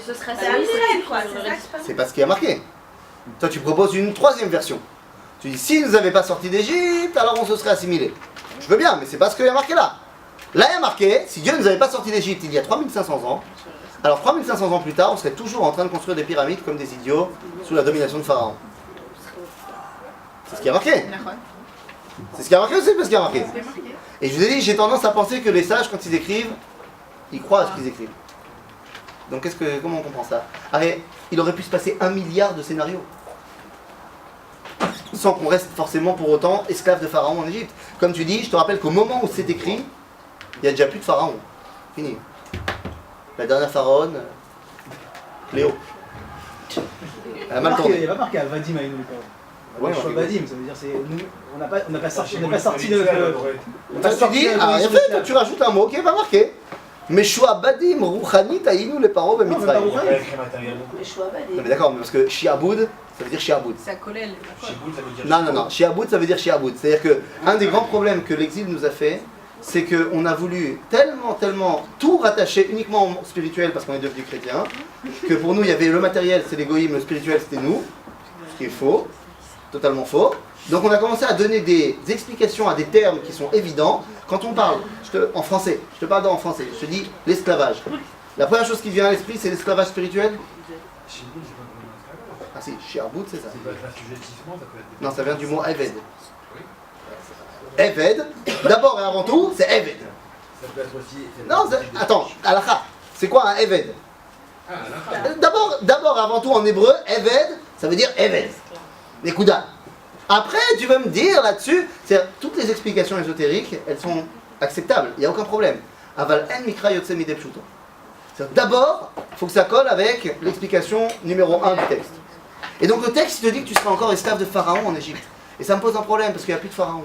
Ce serait ça Israël, quoi.
C'est pas ce qui a marqué. Toi tu proposes une troisième version. Tu dis si nous n'avait pas sorti d'Égypte, alors on se serait assimilé. Je veux bien, mais c'est pas ce qu'il y a marqué là. Là il y a marqué, si Dieu ne nous avait pas sorti d'Égypte il y a 3500 ans, alors 3500 ans plus tard, on serait toujours en train de construire des pyramides comme des idiots sous la domination de Pharaon. C'est ce qui a marqué. C'est ce qui a marqué ou c'est pas ce qui a marqué? Et je vous ai dit, j'ai tendance à penser que les sages, quand ils écrivent, ils croient à ce qu'ils écrivent. Donc comment on comprend ça? Allez, il aurait pu se passer 1 milliard de scénarios. Sans qu'on reste forcément pour autant esclave de Pharaon en Égypte. Comme tu dis, je te rappelle qu'au moment où c'est écrit, il n'y a déjà plus de Pharaon. Fini. La dernière pharaone, Cléo. Elle a mal tourné.
Il n'y a pas marqué à Vadim Aïnou.
Ouais,
Choix Vadim, ça veut dire c'est nous, on n'a pas sorti de.
Tu dis, ah, en fait, tu rajoutes un mot qui est pas marqué. Meshua Badim, Rouchani, Taïnou, les paroles, et Mitzrayim. Non, mais d'accord, mais parce que Shiaboud, ça veut dire Shiaboud.
Ça collait.
Non. Shiaboud, ça veut dire Shiaboud. C'est-à-dire qu'un des grands problèmes que l'exil nous a fait, c'est qu'on a voulu tellement tout rattacher uniquement au spirituel parce qu'on est devenu chrétien, que pour nous, il y avait le matériel, c'est l'égoïsme, le spirituel, c'était nous, ce qui est faux, totalement faux. Donc on a commencé à donner des explications à des termes qui sont évidents. Quand on parle, en français, je te parle en français, je te dis l'esclavage. La première chose qui vient à l'esprit, c'est l'esclavage spirituel. Ah si, Shiaboud, c'est ça. Non, ça vient du mot Eved. Eved, d'abord et avant tout, c'est Eved.
Ça peut être aussi.
Non, attends, halakha, c'est quoi un Eved? D'abord et avant tout en hébreu, Eved, ça veut dire Eved. Nekuda. Après, tu vas me dire là-dessus, toutes les explications ésotériques, elles sont acceptables, il n'y a aucun problème. Aval en mikra yotse midei pshuto. D'abord, il faut que ça colle avec l'explication numéro 1 du texte. Et donc le texte, il te dit que tu seras encore esclave de Pharaon en Égypte. Et ça me pose un problème, parce qu'il n'y a plus de Pharaon.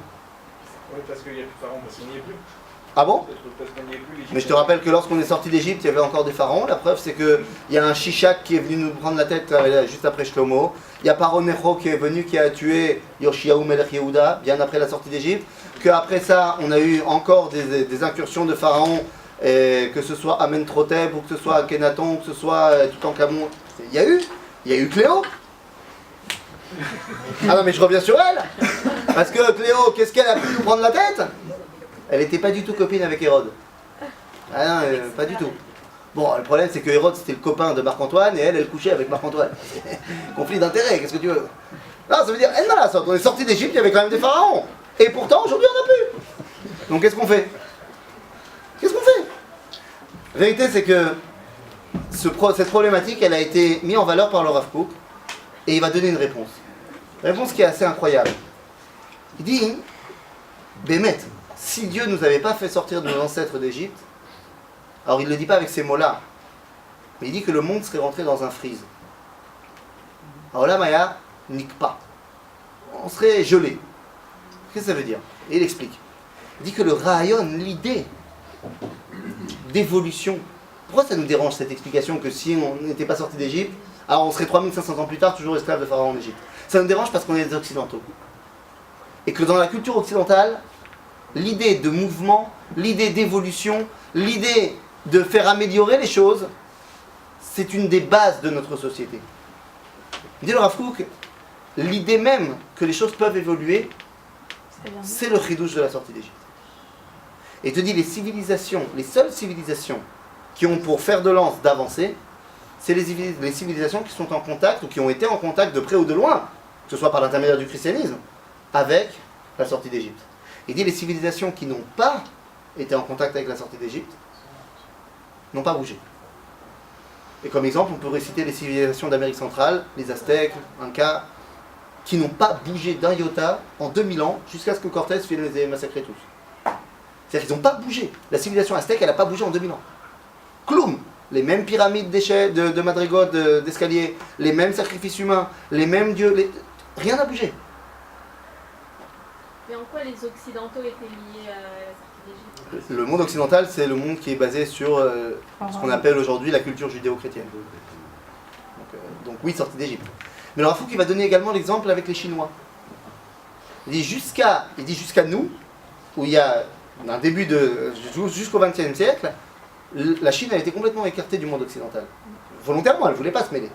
Oui, parce qu'il n'y a plus de pharaon, parce qu'il n'y est plus.
Ah bon?
Parce qu'on n'y est plus.
Mais je te rappelle que lorsqu'on est sorti d'Égypte, il y avait encore des pharaons. La preuve, c'est qu'il y a un Shishak qui est venu nous prendre la tête juste après Shlomo. Il y a Paro Necho qui est venu, qui a tué Yoshiaou Melech Yehuda, bien après la sortie d'Égypte. Qu'après ça, on a eu encore des incursions de pharaons, que ce soit Amenhotep, ou que ce soit Akhenaton, ou que ce soit Toutankhamon. Il y a eu Cléo. Ah non, mais je reviens sur elle. Parce que Cléo, qu'est-ce qu'elle a pu nous prendre la tête? Elle n'était pas du tout copine avec Hérode. Ah non, pas du tout. Bon, le problème c'est que Hérode c'était le copain de Marc-Antoine et elle couchait avec Marc-Antoine. Conflit d'intérêt, qu'est-ce que tu veux? Non, ça veut dire, on est sorti d'Égypte, il y avait quand même des pharaons. Et pourtant, aujourd'hui on n'a plus. Donc qu'est-ce qu'on fait? La vérité c'est que cette problématique, elle a été mise en valeur par le Rav Kook et il va donner une réponse. Une réponse qui est assez incroyable. Il dit, Bémet, si Dieu ne nous avait pas fait sortir de nos ancêtres d'Égypte, alors il ne le dit pas avec ces mots-là, mais il dit que le monde serait rentré dans un freeze. Alors là, Maya, nique pas. On serait gelé. Qu'est-ce que ça veut dire? Et il explique. Il dit que le rayon, l'idée d'évolution. Pourquoi ça nous dérange cette explication que si on n'était pas sorti d'Égypte, alors on serait 3500 ans plus tard toujours esclave de Pharaon en Égypte? Ça nous dérange parce qu'on est des Occidentaux. Et que dans la culture occidentale, l'idée de mouvement, l'idée d'évolution, l'idée de faire améliorer les choses, c'est une des bases de notre société. Dit le Rav Kook, l'idée même que les choses peuvent évoluer, c'est le chidouche de la sortie d'Égypte. Et il te dit les civilisations, les seules civilisations qui ont pour fer de lance d'avancer, c'est les civilisations qui sont en contact ou qui ont été en contact de près ou de loin, que ce soit par l'intermédiaire du christianisme, avec la sortie d'Égypte. Il dit les civilisations qui n'ont pas été en contact avec la sortie d'Égypte n'ont pas bougé. Et comme exemple, on peut réciter les civilisations d'Amérique centrale, les Aztèques, Incas, qui n'ont pas bougé d'un iota en 2000 ans jusqu'à ce que Cortés vienne les massacrer tous. C'est-à-dire qu'ils n'ont pas bougé. La civilisation aztèque, elle n'a pas bougé en 2000 ans. Cloum, les mêmes pyramides d'échelle, de madrigotes, d'escaliers, les mêmes sacrifices humains, les mêmes dieux, rien n'a bougé.
Mais en quoi les Occidentaux étaient liés à la sortie d'Égypte?
Le monde occidental, c'est le monde qui est basé sur ce qu'on appelle aujourd'hui la culture judéo-chrétienne. Donc oui, sortie d'Égypte. Mais alors, il faut qu'il va donner également l'exemple avec les Chinois. Il dit jusqu'à nous, où il y a un début jusqu'au XXe siècle, la Chine a été complètement écartée du monde occidental. Volontairement, elle ne voulait pas se mêler.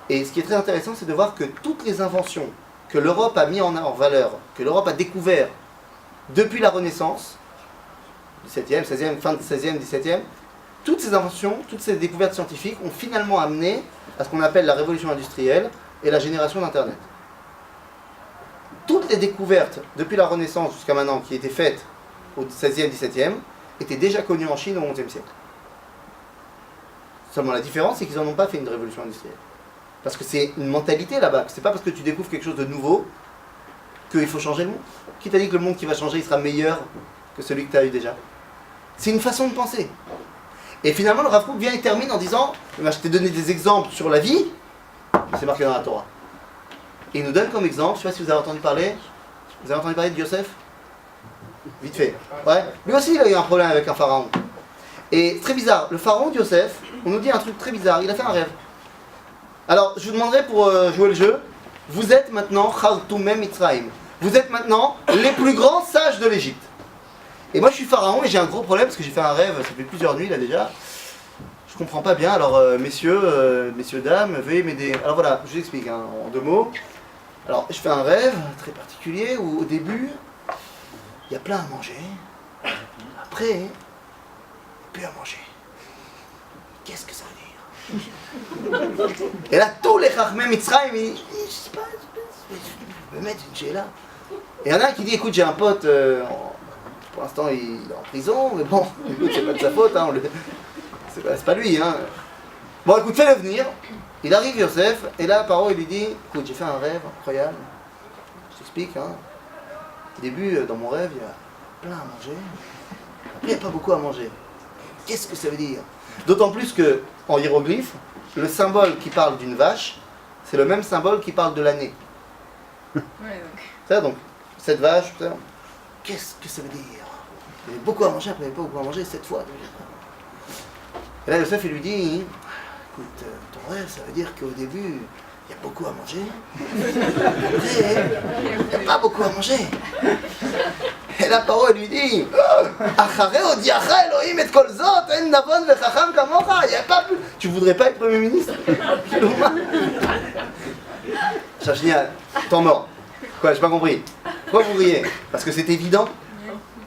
Et ce qui est très intéressant, c'est de voir que toutes les inventions que l'Europe a mis en valeur, que l'Europe a découvert depuis la Renaissance, 17e, 16e, fin du 16e, 17e, toutes ces inventions, toutes ces découvertes scientifiques ont finalement amené à ce qu'on appelle la révolution industrielle et la génération d'Internet. Toutes les découvertes depuis la Renaissance jusqu'à maintenant qui étaient faites au 16e, 17e étaient déjà connues en Chine au 11e siècle. Seulement la différence, c'est qu'ils n'en ont pas fait une révolution industrielle. Parce que c'est une mentalité là-bas. C'est pas parce que tu découvres quelque chose de nouveau qu'il faut changer le monde. Qui t'a dit que le monde qui va changer, il sera meilleur que celui que tu as eu déjà? C'est une façon de penser. Et finalement, le Rav Kook vient et termine en disant, je t'ai donné des exemples sur la vie, c'est marqué dans la Torah. Et il nous donne comme exemple, je ne sais pas si vous avez entendu parler de Yosef? Vite fait. Ouais. Lui aussi, il a eu un problème avec un pharaon. Et très bizarre, le pharaon de Yosef, on nous dit un truc très bizarre, il a fait un rêve. Alors, je vous demanderai pour jouer le jeu, vous êtes maintenant Khartoumé Mitzrayim. Vous êtes maintenant les plus grands sages de l'Égypte. Et moi je suis pharaon et j'ai un gros problème parce que j'ai fait un rêve, ça fait plusieurs nuits là déjà. Je comprends pas bien, alors messieurs, dames, veuillez m'aider. Alors voilà, je vous explique en deux mots. Alors je fais un rêve très particulier où au début, il y a plein à manger. Après, il n'y a plus à manger. Qu'est-ce que ça veut dire? Et là tous les Chachmei Mitzrayim, ils disent, je sais pas, je peux mettre une chéla. Et il y en a un qui dit, écoute j'ai un pote, pour l'instant il est en prison, mais bon, écoute c'est pas de sa faute, hein, c'est pas lui. Hein. Bon écoute, fais-le venir. Il arrive Yosef, et là Paro il lui dit, écoute j'ai fait un rêve incroyable, je t'explique. Hein. Au début, dans mon rêve, il y a plein à manger, après il n'y a pas beaucoup à manger. Qu'est-ce que ça veut dire? D'autant plus que en hiéroglyphe, le symbole qui parle d'une vache, c'est le même symbole qui parle de l'année. Ça, donc, cette vache, qu'est-ce que ça veut dire? Il y avait beaucoup à manger, après il n'y avait pas beaucoup à manger, 7 fois. Et là, Yosef, il lui dit, écoute, ton rêve, ça veut dire qu'au début, il y a beaucoup à manger. Après, il n'y a pas beaucoup à manger. Et la parole lui dit, tu voudrais pas être Premier ministre? Génial, temps mort. Quoi, j'ai pas compris. Pourquoi vous riez? Parce que c'est évident.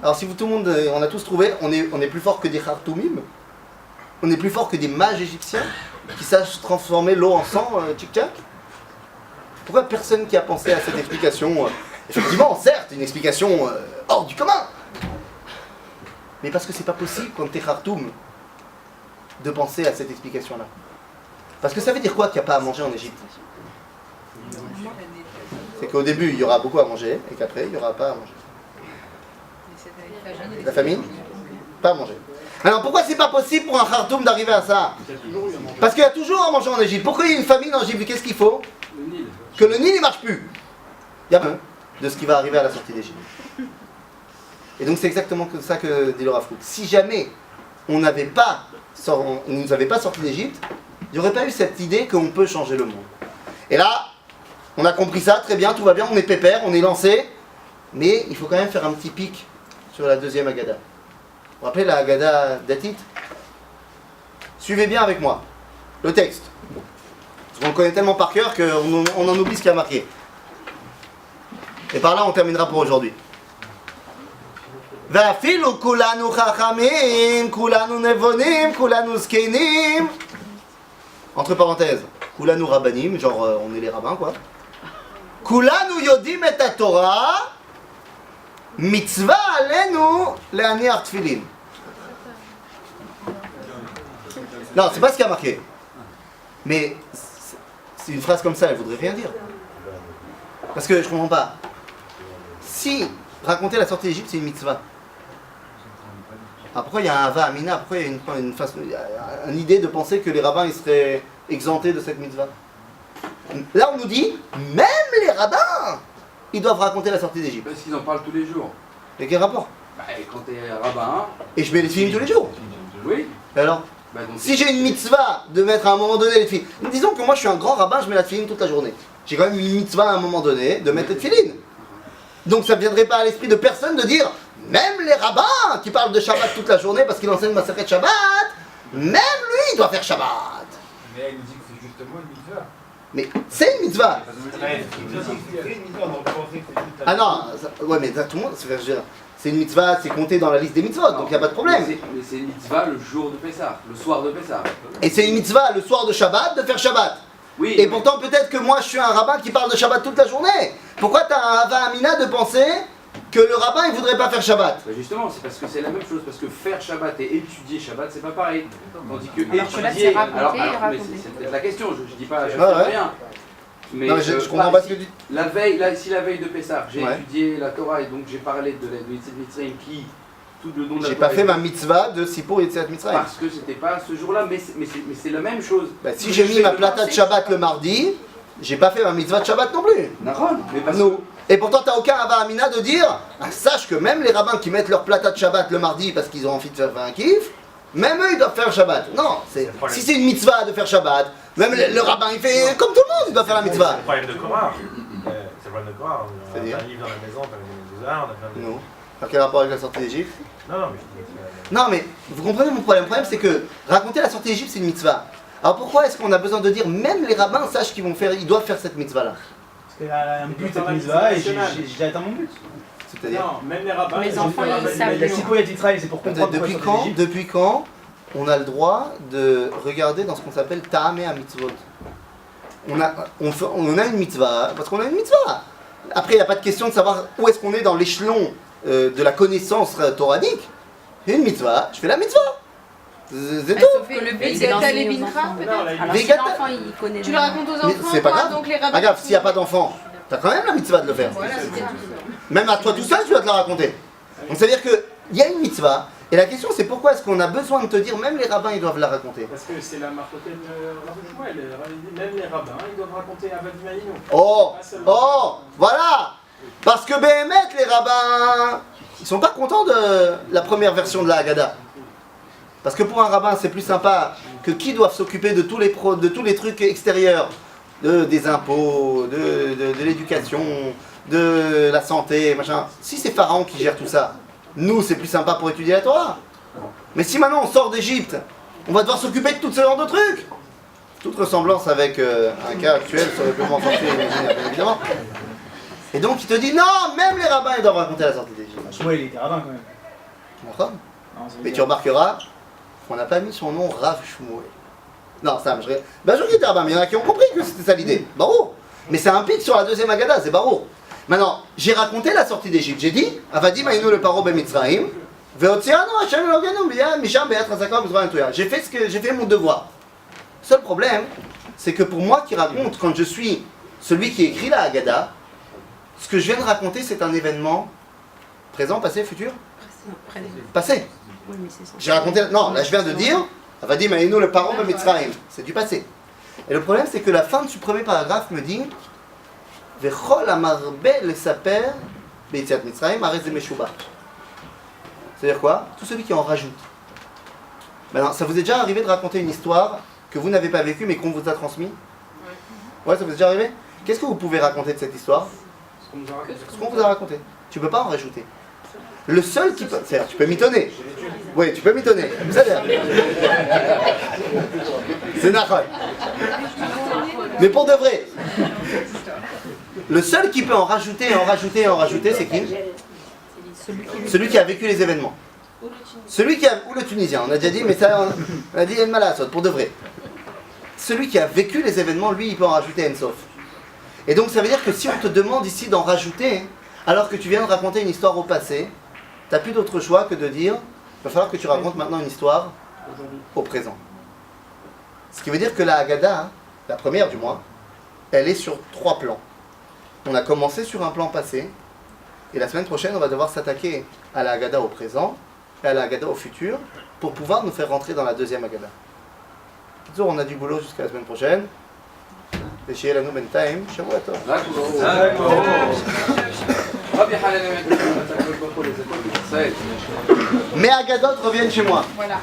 Alors si vous, tout le monde, on a tous trouvé, on est plus fort que des Khartoumim, on est plus fort que des mages égyptiens qui sachent transformer l'eau en sang, tchic-tchac. Pourquoi personne qui a pensé à cette explication? Effectivement, certes, une explication hors du commun. Mais parce que c'est pas possible quand t'es Khartoum de penser à cette explication-là. Parce que ça veut dire quoi qu'il n'y a pas à manger en Égypte? C'est qu'au début, il y aura beaucoup à manger, et qu'après, il n'y aura pas à manger. La famine? Pas à manger. Alors pourquoi c'est pas possible pour un Khartoum d'arriver à ça? Parce qu'il y a toujours à manger en Égypte. Pourquoi il y a une famine en Égypte? Qu'est-ce qu'il faut? Que le Nil ne marche plus. Il y a peu de ce qui va arriver à la sortie d'Égypte. Et donc c'est exactement ça que dit le Rav Kook. Si jamais on ne nous avait pas sorti d'Égypte, il n'y aurait pas eu cette idée qu'on peut changer le monde. Et là, on a compris ça, très bien, tout va bien, on est pépère, on est lancé, mais il faut quand même faire un petit pic sur la deuxième Haggadah. Vous vous rappelez la Haggadah d'Atit? Suivez bien avec moi le texte. Parce qu'on le connaît tellement par cœur qu'on en oublie ce qui a marqué. Et par là, on terminera pour aujourd'hui. ואפילו כולנו חכמים, כולנו נבונים, כולנו זקנים. Entre parenthèses, כולנו רבנים, genre on est les rabbins quoi. כולנו יודעים את התורה, מצווה עלינו להניח תפילין. Non, c'est pas ce qui a marqué. Mais c'est une phrase comme ça, elle voudrait rien dire. Parce que je comprends pas. Si raconter la sortie d'Égypte c'est une mitzvah, alors pourquoi il y a un Hava Amina? Pourquoi il y a une idée de penser que les rabbins ils seraient exemptés de cette mitzvah? Là on nous dit, même les rabbins, ils doivent raconter la sortie d'Égypte.
Parce qu'ils en parlent tous les jours.
Et quel rapport?
Bah, quand t'es rabbin...
Et je mets les films tous les jours.
Oui.
Et alors
bah, donc,
si j'ai une mitzvah de mettre à un moment donné les films, disons que moi je suis un grand rabbin, je mets la film toute la journée. J'ai quand même une mitzvah à un moment donné de mettre les filines. Donc ça ne viendrait pas à l'esprit de personne de dire, même les rabbins qui parlent de Shabbat toute la journée parce qu'il enseigne Maseret Shabbat, même lui il doit faire Shabbat.
Mais elle nous dit que c'est justement une mitzvah.
Mais c'est une mitzvah. Ah non, ouais mais tout le monde, c'est une mitzvah, c'est compté dans la liste des mitzvot, donc il n'y a pas de problème.
Mais c'est une mitzvah le jour de Pessah, le soir de Pessah.
Et c'est une mitzvah le soir de Shabbat de faire Shabbat.
Oui,
et pourtant peut-être que moi je suis un rabbin qui parle de Shabbat toute la journée. Pourquoi tu as un Hava Amina de penser que le rabbin il voudrait pas faire Shabbat?
Bah justement, c'est parce que c'est la même chose, parce que faire Shabbat et étudier Shabbat c'est pas pareil. Tandis que
alors
étudier...
que là, c'est raconter,
alors,
raconter.
mais c'est peut-être la question, je dis pas, je
ouais.
rien. Mais
non, mais je comprends pas ce que tu dis.
La veille, si la veille de Pessah, j'ai
Ouais.
étudié la Torah et donc j'ai parlé de la Mitzrayim qui, tout le nom de la
J'ai
Torah...
pas fait ma mitzvah de Sipur et de Mitzrayim.
Parce que c'était pas ce jour-là, mais c'est la même chose.
Bah, si j'ai mis ma plata de Shabbat le mardi, j'ai pas fait ma mitzvah de Shabbat non plus.
D'accord, mais parce
Non. Et pourtant t'as aucun Hava Amina de dire, sache que même les rabbins qui mettent leur plata de Shabbat le mardi parce qu'ils ont envie de faire un kiff, même eux ils doivent faire Shabbat. Non, si c'est une mitzvah de faire Shabbat, même le rabbin il fait comme tout le monde, il doit faire la mitzvah.
C'est le problème de Korah. C'est le problème de Korah. On a un livre dans la maison, on a fait des arts, on a fait des...
Non. Par quel rapport avec la sortie d'Égypte?
Non, mais je dis que...
Non mais vous comprenez mon problème. Le problème c'est que raconter la sortie d'Égypte c'est une mitzvah. Alors pourquoi est-ce qu'on a besoin de dire même les rabbins sachent qu'ils ils doivent faire cette mitzvah là?
Parce qu'il y a un but cette mitzvah et j'ai atteint mon but.
C'est-à-dire
Non, même les rabbins.
Les enfants, ils savent.
La Sipur et Israël, c'est pour comprendre
depuis quand on a le droit de regarder dans ce qu'on s'appelle Ta'ameh HaMitzvot? On a une mitzvah parce qu'on a une mitzvah. Après il n'y a pas de question de savoir où est-ce qu'on est dans l'échelon de la connaissance toranique. J'ai une mitzvah, je fais la mitzvah. C'est tout.
Sauf que le but,
Et
c'est
Gata
d'enseigner aux
Levincha,
enfants.
peut-être.
Alors
Mais
si
Gata-
l'enfant, il connaît
Tu
le-
le racontes aux
Mais
enfants,
c'est pas
toi,
grave.
donc les rabbins.
Regarde, s'il n'y a pas d'enfant, t'as quand même la mitzvah de le faire.
Voilà, c'était tout.
Même à toi tout seul, tu dois te la raconter. Donc ça veut dire qu'il y a une mitzvah, et la question c'est pourquoi est-ce qu'on a besoin de te dire, même les rabbins ils doivent la raconter?
Parce que c'est la marcothène Rabbi Shmuel, même les rabbins, ils doivent raconter Avad Maïno.
Oh, voilà. Parce que Béhémet, les rabbins, ils sont pas contents de la première version de la Haggadah. Parce que pour un rabbin c'est plus sympa que qui doivent s'occuper de tous les trucs extérieurs, des impôts, de l'éducation, de la santé, machin. Si c'est Pharaon qui gère tout ça, nous c'est plus sympa pour étudier la Torah. Mais si maintenant on sort d'Égypte, on va devoir s'occuper de tout ce genre de trucs. Toute ressemblance avec un cas actuel serait purement fortuit, bien évidemment. Et donc il te dit non, même les rabbins ils doivent raconter la sortie d'Égypte.
Shmuel, il était rabbin quand même.
D'accord?
Non, ça veut
Mais
dire-
tu remarqueras, on n'a pas mis son nom Rav Shmuel. Non, ça, je était rabbin, mais il y en a qui ont compris que c'était ça l'idée. Barreau. Mais c'est un pic sur la deuxième Haggadah, c'est barreau. Maintenant, j'ai raconté la sortie d'Égypte. J'ai dit, Avadim Aïnou le paro b'Mitzrayim, ve'otzianu Hashem Elokeinu misham be'yad chazaka b'zroa netoya. J'ai fait mon devoir. Seul problème, c'est que pour moi qui raconte, quand je suis celui qui écrit la Haggadah, ce que je viens de raconter, c'est un événement présent, passé, futur? Passé. J'ai raconté. Non, là je viens de dire. Avadim Aïnou le parent de Mitzrayim. C'est du passé. Et le problème, c'est que la fin du premier paragraphe me dit Vechol amarbe le saper beitziat Mitzrayim arez meshuba. C'est-à-dire quoi? Tout celui qui en rajoute. Maintenant, ça vous est déjà arrivé de raconter une histoire que vous n'avez pas vécue mais qu'on vous a transmise? Ouais, ça vous est déjà arrivé? Qu'est-ce que vous pouvez raconter de cette histoire? Ce qu'on vous a raconté. Tu peux pas en rajouter. Le seul qui peut... C'est-à-dire, tu peux mitonner. Oui, tu peux mitonner. C'est Nachon. Mais pour de vrai, le seul qui peut en rajouter, c'est qui? Celui qui a vécu les événements. Celui qui a... Ou le Tunisien, on a déjà dit, mais ça, on a dit El Malasot, pour de vrai. Celui qui a vécu les événements, lui, il peut en rajouter Ensof. Et donc, ça veut dire que si on te demande ici d'en rajouter, alors que tu viens de raconter une histoire au passé, tu n'as plus d'autre choix que de dire il va falloir que tu racontes maintenant une histoire au présent. Ce qui veut dire que la Haggadah, la première du moins, elle est sur 3 plans. On a commencé sur un plan passé, et la semaine prochaine, on va devoir s'attaquer à la Haggadah au présent et à la Haggadah au futur pour pouvoir nous faire rentrer dans la deuxième Haggadah. Toujours, on a du boulot jusqu'à la semaine prochaine. Et chez la Nouben Time, chez moi, toi. Mes Haggadot reviennent chez moi.
Voilà.